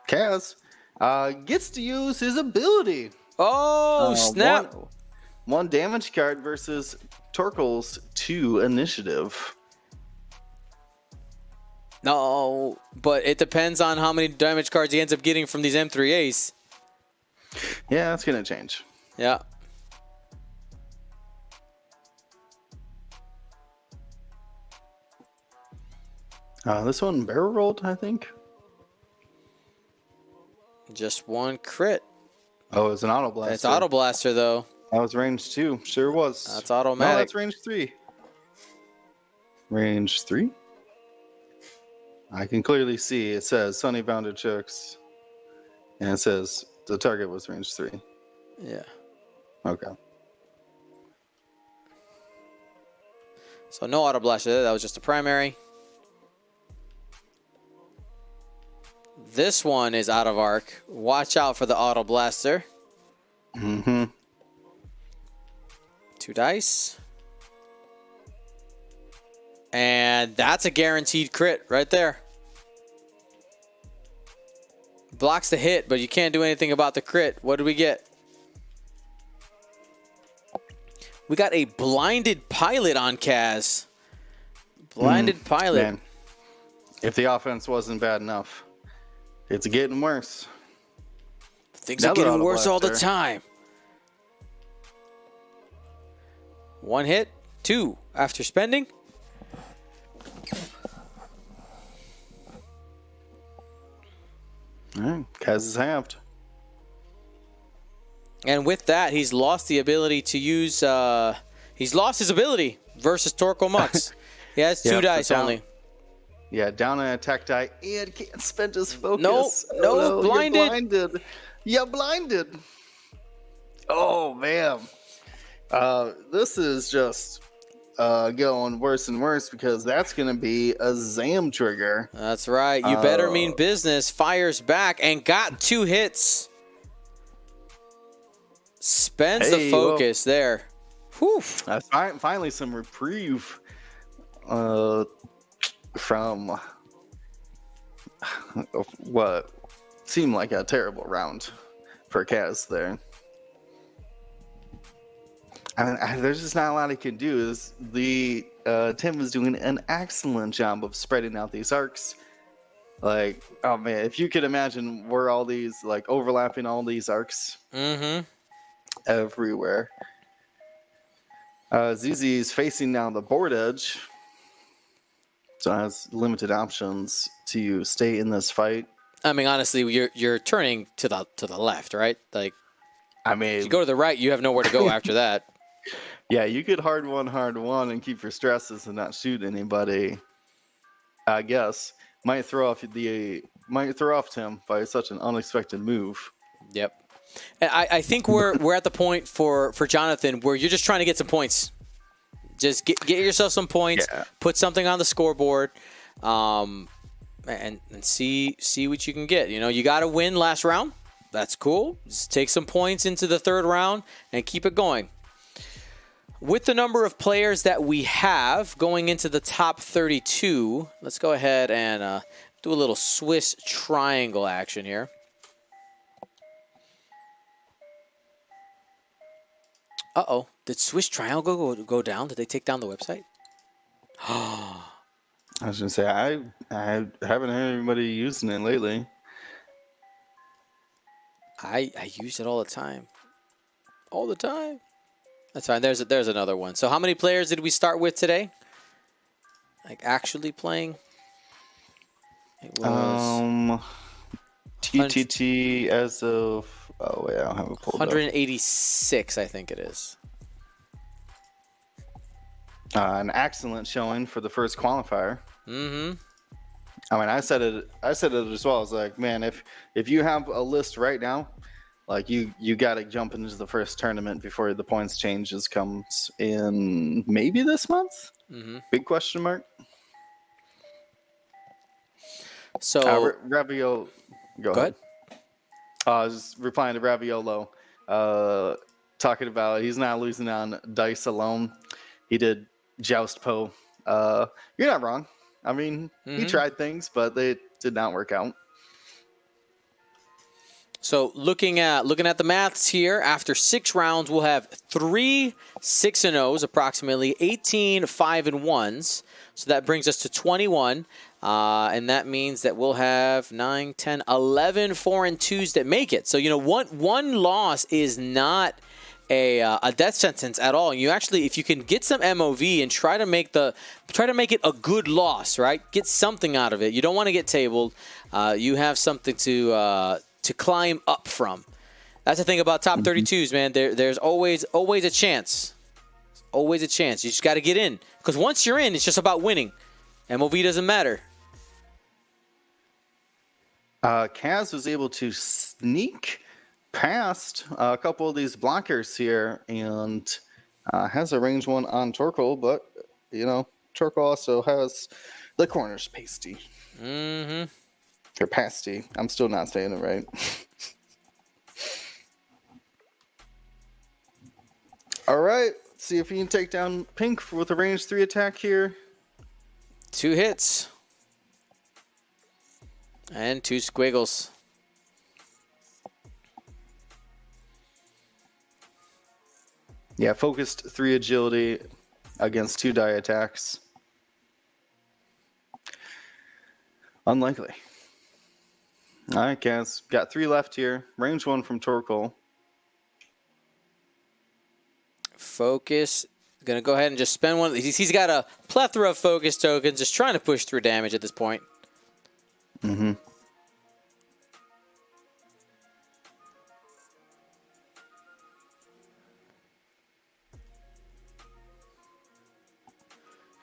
Kaz gets to use his ability. Oh, snap. One damage card versus Torkoal's 2 initiative. No, but it depends on how many damage cards he ends up getting from these M3As. Yeah, that's going to change. Yeah. This one barrel rolled, I think. Just 1 crit. Oh, it's an auto blaster. It's auto blaster though. That was range 2. Sure was. That's automatic. No, that's range 3. Range 3? I can clearly see it says Sunny Bounded Chooks. And it says the target was range 3. Yeah. Okay. So no auto blaster. That was just a primary. This one is out of arc. Watch out for the auto blaster. Mm-hmm. 2 dice. And that's a guaranteed crit right there. Blocks the hit, but you can't do anything about the crit. What did we get? We got a blinded pilot on Kaz. Blinded pilot. Man. If the offense wasn't bad enough, it's getting worse. Things are getting worse all the time. 1 hit, 2 after spending. All right, Kaz is halved. And with that, he's lost the ability to use. He's lost his ability versus Torko Mux. He has 2 dice only. Yeah, down an attack die and can't spend his focus. No, blinded. You're blinded. You're blinded. Oh man, this is just going worse and worse because that's going to be a Zam trigger. That's right. You better mean business. Fires back and got 2 hits. Spends the focus there. Whew. Finally, some reprieve from what seemed like a terrible round for Kaz there. I mean, there's just not a lot he can do. Tim is doing an excellent job of spreading out these arcs. Like, oh man, if you could imagine where all these, like, overlapping all these arcs everywhere. ZZ is facing now the board edge, so has limited options to stay in this fight. I mean, honestly, you're turning to the left, right? Like, I mean, if you go to the right, you have nowhere to go after that. Yeah, you could hard one, and keep your stresses and not shoot anybody. I guess might throw off Tim by such an unexpected move. Yep. And I think we're at the point for Jonathan where you're just trying to get some points. Just get yourself some points, put something on the scoreboard, and see what you can get. You know, you got to win last round. That's cool. Just take some points into the 3rd round and keep it going. With the number of players that we have going into the top 32, let's go ahead and do a little Swiss triangle action here. Uh-oh. Did Swiss Triangle go down? Did they take down the website? I was going to say, I haven't heard anybody using it lately. I use it all the time. All the time. That's fine. There's another one. So how many players did we start with today? Like, actually playing? It was... TTT as of... Oh, wait, I don't have it pulled 186, I think it is. An excellent showing for the first qualifier. Mm-hmm. I mean, I said it as well. I was like, man, if you have a list right now, like you got to jump into the first tournament before the points changes comes in maybe this month? Mm-hmm. Big question mark. So, Raviolo, go ahead. I was replying to Raviolo, talking about he's not losing on dice alone. He did Joust Poe. You're not wrong. I mean, he tried things, but they did not work out. So looking at the maths here, after 6 rounds, we'll have 3 6-0s, approximately 18 5-1s. So that brings us to 21. And that means that we'll have 9, 10, 11 4-2s that make it. So, you know, one loss is not a death sentence at all. You actually, if you can get some MOV and try to make it a good loss, right? Get something out of it. You don't want to get tabled. You have something to climb up from. That's the thing about top 32s, man. There's always a chance. Always a chance. You just got to get in. Because once you're in, it's just about winning. MOV doesn't matter. Kaz was able to sneak past a couple of these blockers here and has a range one on Torkoal, but, you know, Torkoal also has the corners pasty. Mm-hmm. Or pasty. I'm still not saying it right. All right. Let's see if he can take down Pink with a range 3 attack here. 2 hits. And 2 squiggles. Yeah, focused 3 agility against 2 die attacks. Unlikely. All right, guys. Got 3 left here. Range 1 from Torkoal. Focus. Going to go ahead and just spend one. He's got a plethora of focus tokens, just trying to push through damage at this point. Mm-hmm.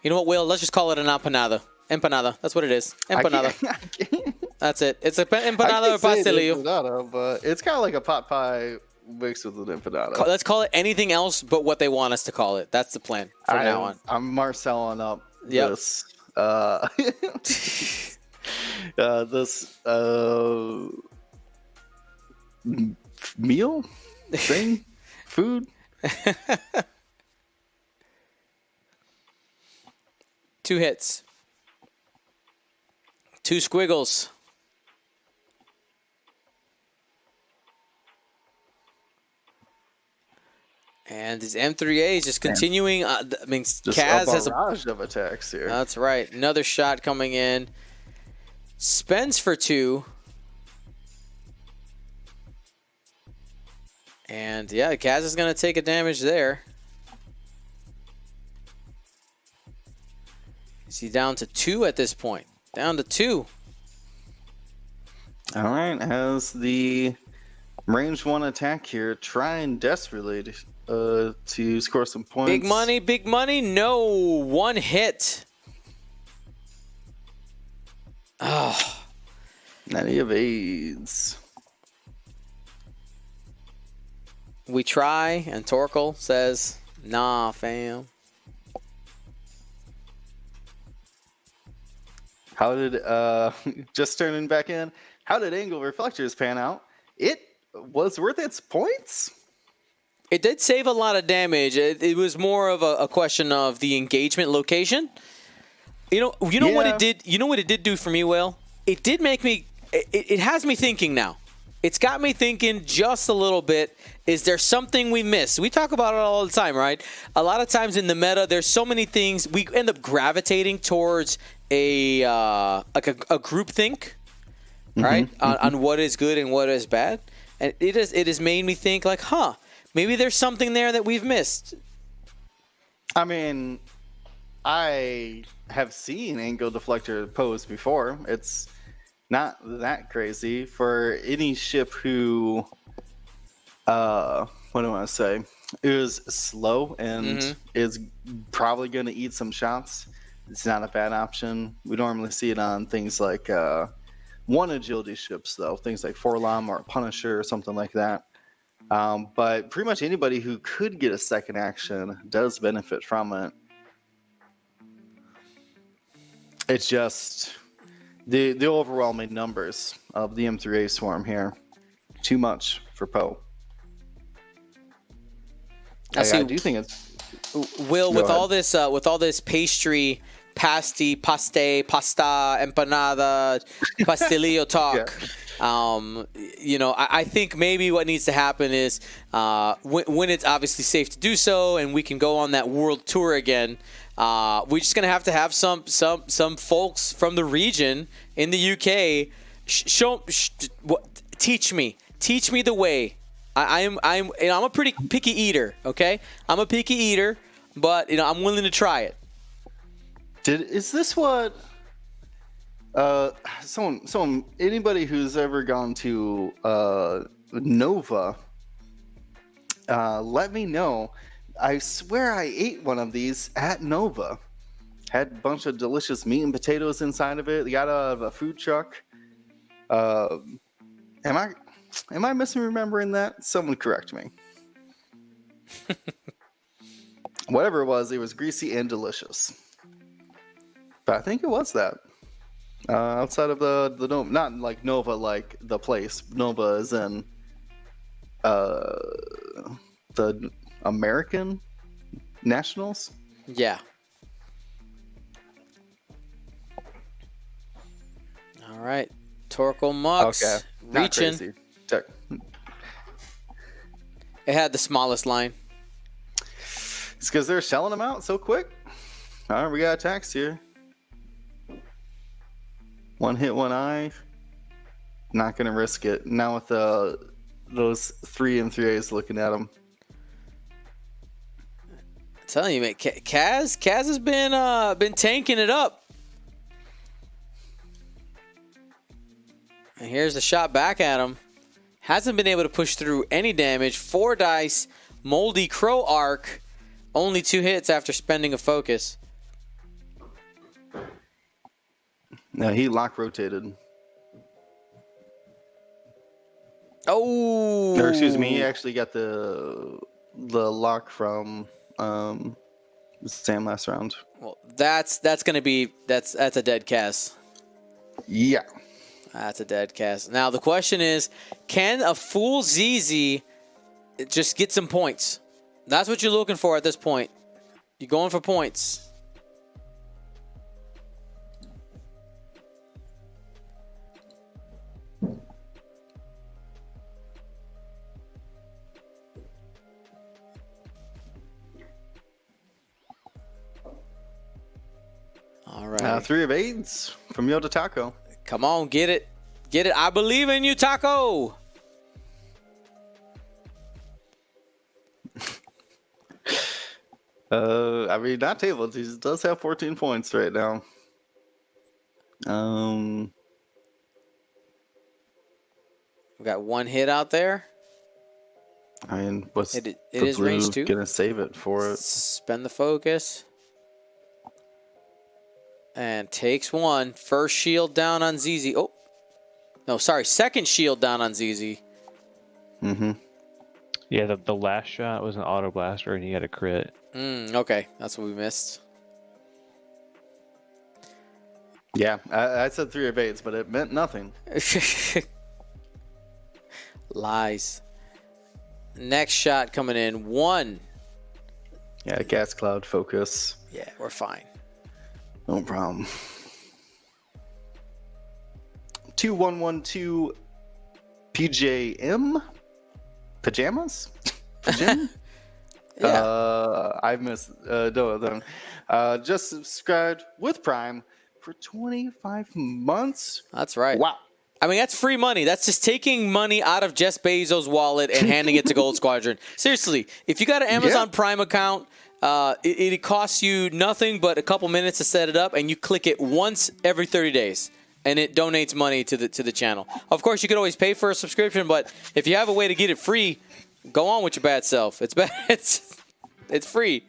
You know what, Will? Let's just call it an empanada. Empanada. That's what it is. Empanada. I can't That's it. It's an empanada or pastelillo. Empanada, but it's kind of like a pot pie mixed with an empanada. Let's call it anything else but what they want us to call it. That's the plan from now on. I'm Marcelling up Yep. this. This meal thing, food. 2 hits. 2 squiggles. And his M3A is just continuing. I mean, Just Kaz has a barrage of attacks here. That's right. Another shot coming in. Spends for 2. And yeah, Kaz is going to take a damage there. Is he down to 2 at this point? Down to 2. All right, has the range 1 attack here, trying desperately to score some points. Big money, big money. No, 1 hit. Oh. And he evades. We try, and Torkoal says, nah, fam. How did, just turning back in, how did Angle Reflectors pan out? It was worth its points? It did save a lot of damage. It was more of a question of the engagement location. You know what it did. You know what it did do for me, Will? It did make me. It has me thinking now. It's got me thinking just a little bit. Is there something we miss? We talk about it all the time, right? A lot of times in the meta, there's so many things we end up gravitating towards a group think, right? On what is good and what is bad, and it has made me think like, maybe there's something there that we've missed. I mean, I have seen Angle Deflector pose before. It's not that crazy for any ship who, what do I want to say, is slow and is probably going to eat some shots. It's not a bad option. We normally see it on things like 1 agility ships, though. Things like Forlom or Punisher or something like that. But pretty much anybody who could get a second action does benefit from it. It's just the overwhelming numbers of the M3A swarm here. Too much for Poe. I do think it's... Will, with all this pastry, paste, pasta, empanada, pastelillo talk, I think maybe what needs to happen is when it's obviously safe to do so and we can go on that world tour again, we're just gonna have to have some folks from the region in the UK teach me the way. I'm a pretty picky eater. Okay, I'm a picky eater, but I'm willing to try it. Is this what someone anybody who's ever gone to Nova, let me know. I swear I ate one of these at Nova. Had a bunch of delicious meat and potatoes inside of it. They got out of a food truck. Am I misremembering that? Someone correct me. Whatever it was greasy and delicious. But I think it was that. Outside of the Nova, not like Nova like the place. Nova is in the American Nationals. Yeah. Torkoal Mux. Okay. Not Reaching. crazy. Check. It had the smallest line. It's because they're selling them out so quick. All right, we got attacks here. One hit, one eye. Not going to risk it. Now with those 3 and 3As looking at them. I'm telling you, man, Kaz has been tanking it up. And here's the shot back at him. Hasn't been able to push through any damage. 4 dice, Moldy Crow Arc. Only 2 hits after spending a focus. No, he lock rotated. Oh! Or excuse me, he actually got the lock from Sam last round. Well, that's gonna be that's a dead cast. Yeah. That's a dead cast. Now the question is, can a full ZZ just get some points? That's what you're looking for at this point. You're going for points. All right. 3 of AIDS from Yoda Taco. Come on, get it. Get it. I believe in you, Taco. I mean, not tabled. He does have 14 points right now. We got 1 hit out there. I mean, what's It the is blue range 2. gonna save it for it? Spend the focus. And takes 1. First shield down on ZZ. Oh. No, sorry. Second shield down on ZZ. Mm-hmm. Yeah, the last shot was an auto blaster, and he had a crit. Okay, that's what we missed. Yeah, I said 3 of AIDS, but it meant nothing. Lies. Next shot coming in. 1. Yeah, gas cloud focus. Yeah, we're fine. No problem. 2112 PJM pajamas. Pajam? Yeah. I missed them. Just subscribed with Prime for 25 months. That's right. Wow. I mean, that's free money. That's just taking money out of Jeff Bezos' wallet and handing it to Gold Squadron. Seriously, if you got an Amazon Prime account, it costs you nothing but a couple minutes to set it up, and you click it once every 30 days, and it donates money to the channel. Of course, you could always pay for a subscription, but if you have a way to get it free, go on with your bad self. It's bad. It's free.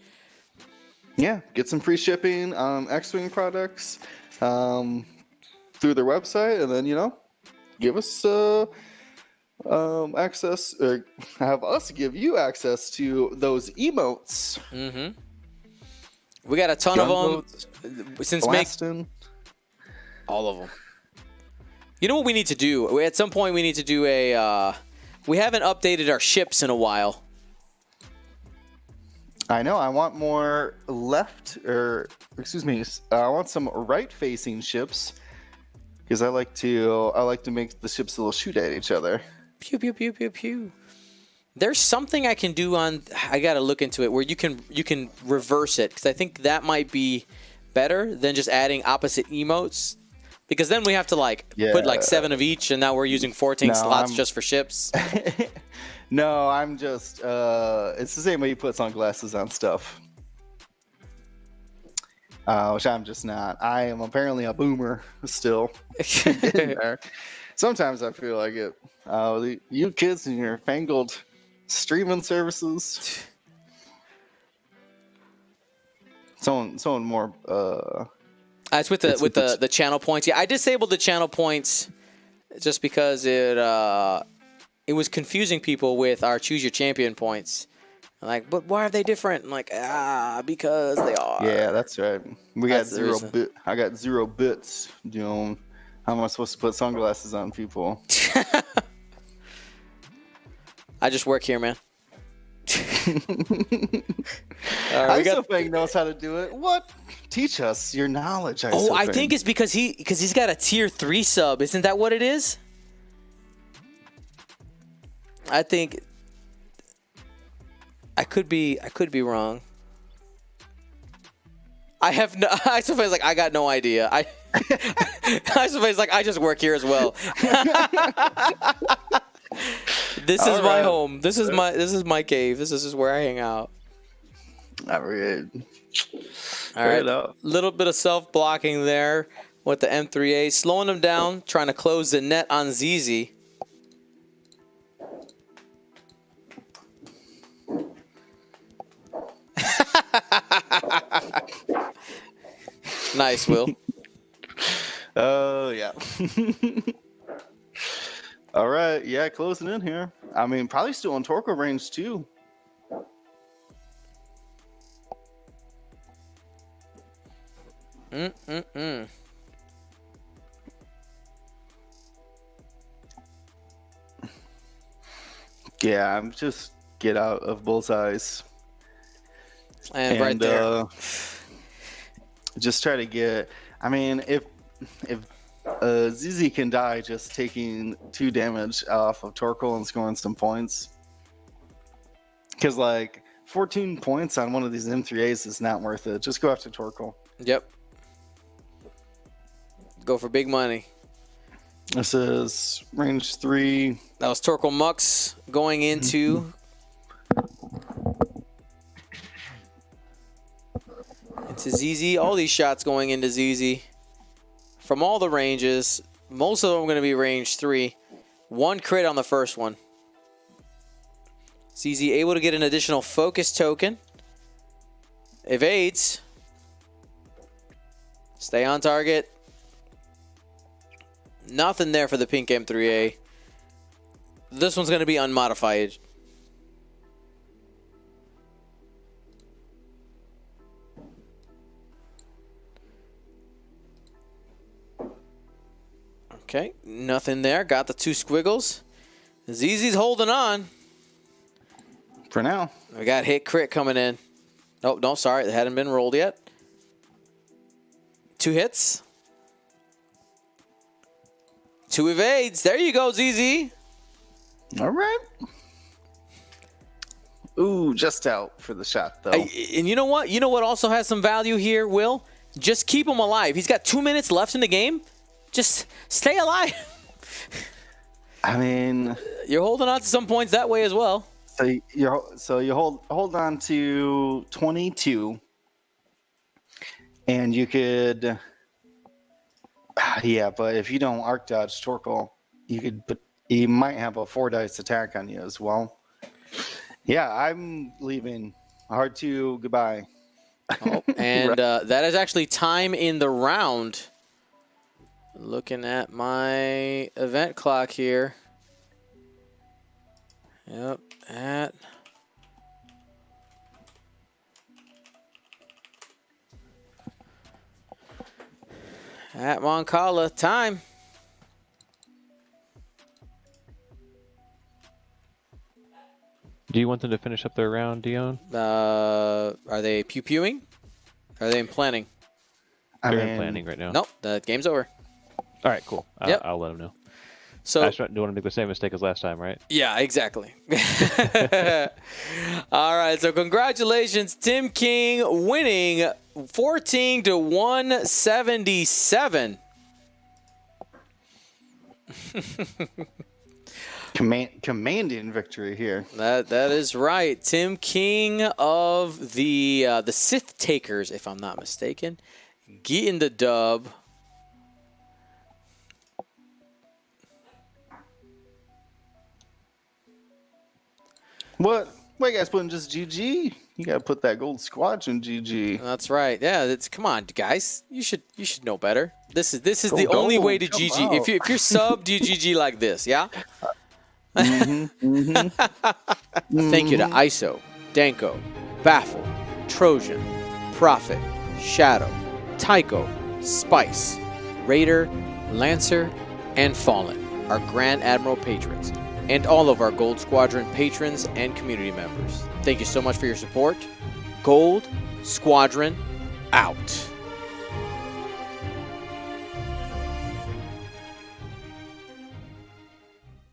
Yeah, get some free shipping on X-Wing products through their website, and then, give us access, or have us give you access to those emotes. Mm-hmm. We got a ton of them. Since all of them. You know what we need to do? At some point, we need to do a. We haven't updated our ships in a while. I know. I want more left, I want some right-facing ships. Because I like to make the ships a little shoot at each other. Pew pew pew pew pew. There's something I can do on. I gotta look into it where you can reverse it, because I think that might be better than just adding opposite emotes. Because then we have to put 7 of each, and now we're using 14 slots just for ships. No, I'm just. It's the same way you put sunglasses on stuff. Which I'm just not. I am apparently a boomer still. Sometimes I feel like it. You kids and your fangled streaming services. Someone more. It's with the channel points. Yeah, I disabled the channel points just because it was confusing people with our choose your champion points. Like, but why are they different? I'm like, because they are. Yeah, that's right. We got 0 bit. I got 0 bits. How am I supposed to put sunglasses on people? I just work here, man. Isofang knows how to do it. What? Teach us your knowledge, Isofang. Oh, I think it's because he's got a tier 3 sub. Isn't that what it is? I think I could be wrong. I have no. Isofang's like, I got no idea. Isofang's like, I just work here as well. This is my home. This is my cave. This is where I hang out. All right. All right. Little bit of self-blocking there with the M3A, slowing him down, trying to close the net on ZZ. Nice, Will. Oh, yeah. All right. Yeah, closing in here. I mean, probably still on Torko range, too. Yeah, I'm just get out of bullseyes. And right there. Just try to get. I mean, if ZZ can die just taking 2 damage off of Torkoal and scoring some points, because like 14 points on one of these M3As is not worth it. Just go after Torkoal. Yep. Go for big money. This is range 3. That was Torkoal Mux going into. To ZZ, all these shots going into ZZ from all the ranges. Most of them are going to be range 3. 1 crit on the first one. ZZ able to get an additional focus token. Evades. Stay on target. Nothing there for the pink M3A. This one's going to be unmodified. Okay, nothing there. Got the 2 squiggles. ZZ's holding on. For now. We got hit crit coming in. Oh, no, sorry. It hadn't been rolled yet. 2 hits. 2 evades. There you go, ZZ. All right. Ooh, just out for the shot, though. And you know what? You know what also has some value here, Will? Just keep him alive. He's got 2 minutes left in the game. Just stay alive. I mean, you're holding on to some points that way as well. So you hold on to 22, and you could, yeah. But if you don't arc dodge Torkoal, you might have a 4 dice attack on you as well. Yeah, I'm leaving. Hard to goodbye. Oh, and that is actually time in the round. Looking at my event clock here. Yep, at Cala, time. Do you want them to finish up their round, Dion? Are they pew-pewing? Are they in planning? They're in planning right now. Nope, the game's over. All right, cool. Yep. I'll let them know. So I don't want to make the same mistake as last time, right? Yeah, exactly. All right, so congratulations, Tim King winning 14-177. Commanding victory here. That is right. Tim King of the Sith Takers, if I'm not mistaken, getting the dub. What? Why you guys putting just GG? You gotta put that gold Squadron GG. That's right. Yeah, come on, guys. You should know better. This is the only way to GG. If you're subbed, you GG like this, yeah? Thank you to ISO, Danko, Baffle, Trojan, Prophet, Shadow, Tycho, Spice, Raider, Lancer, and Fallen, our Grand Admiral patrons, and all of our Gold Squadron patrons and community members. Thank you so much for your support. Gold Squadron out.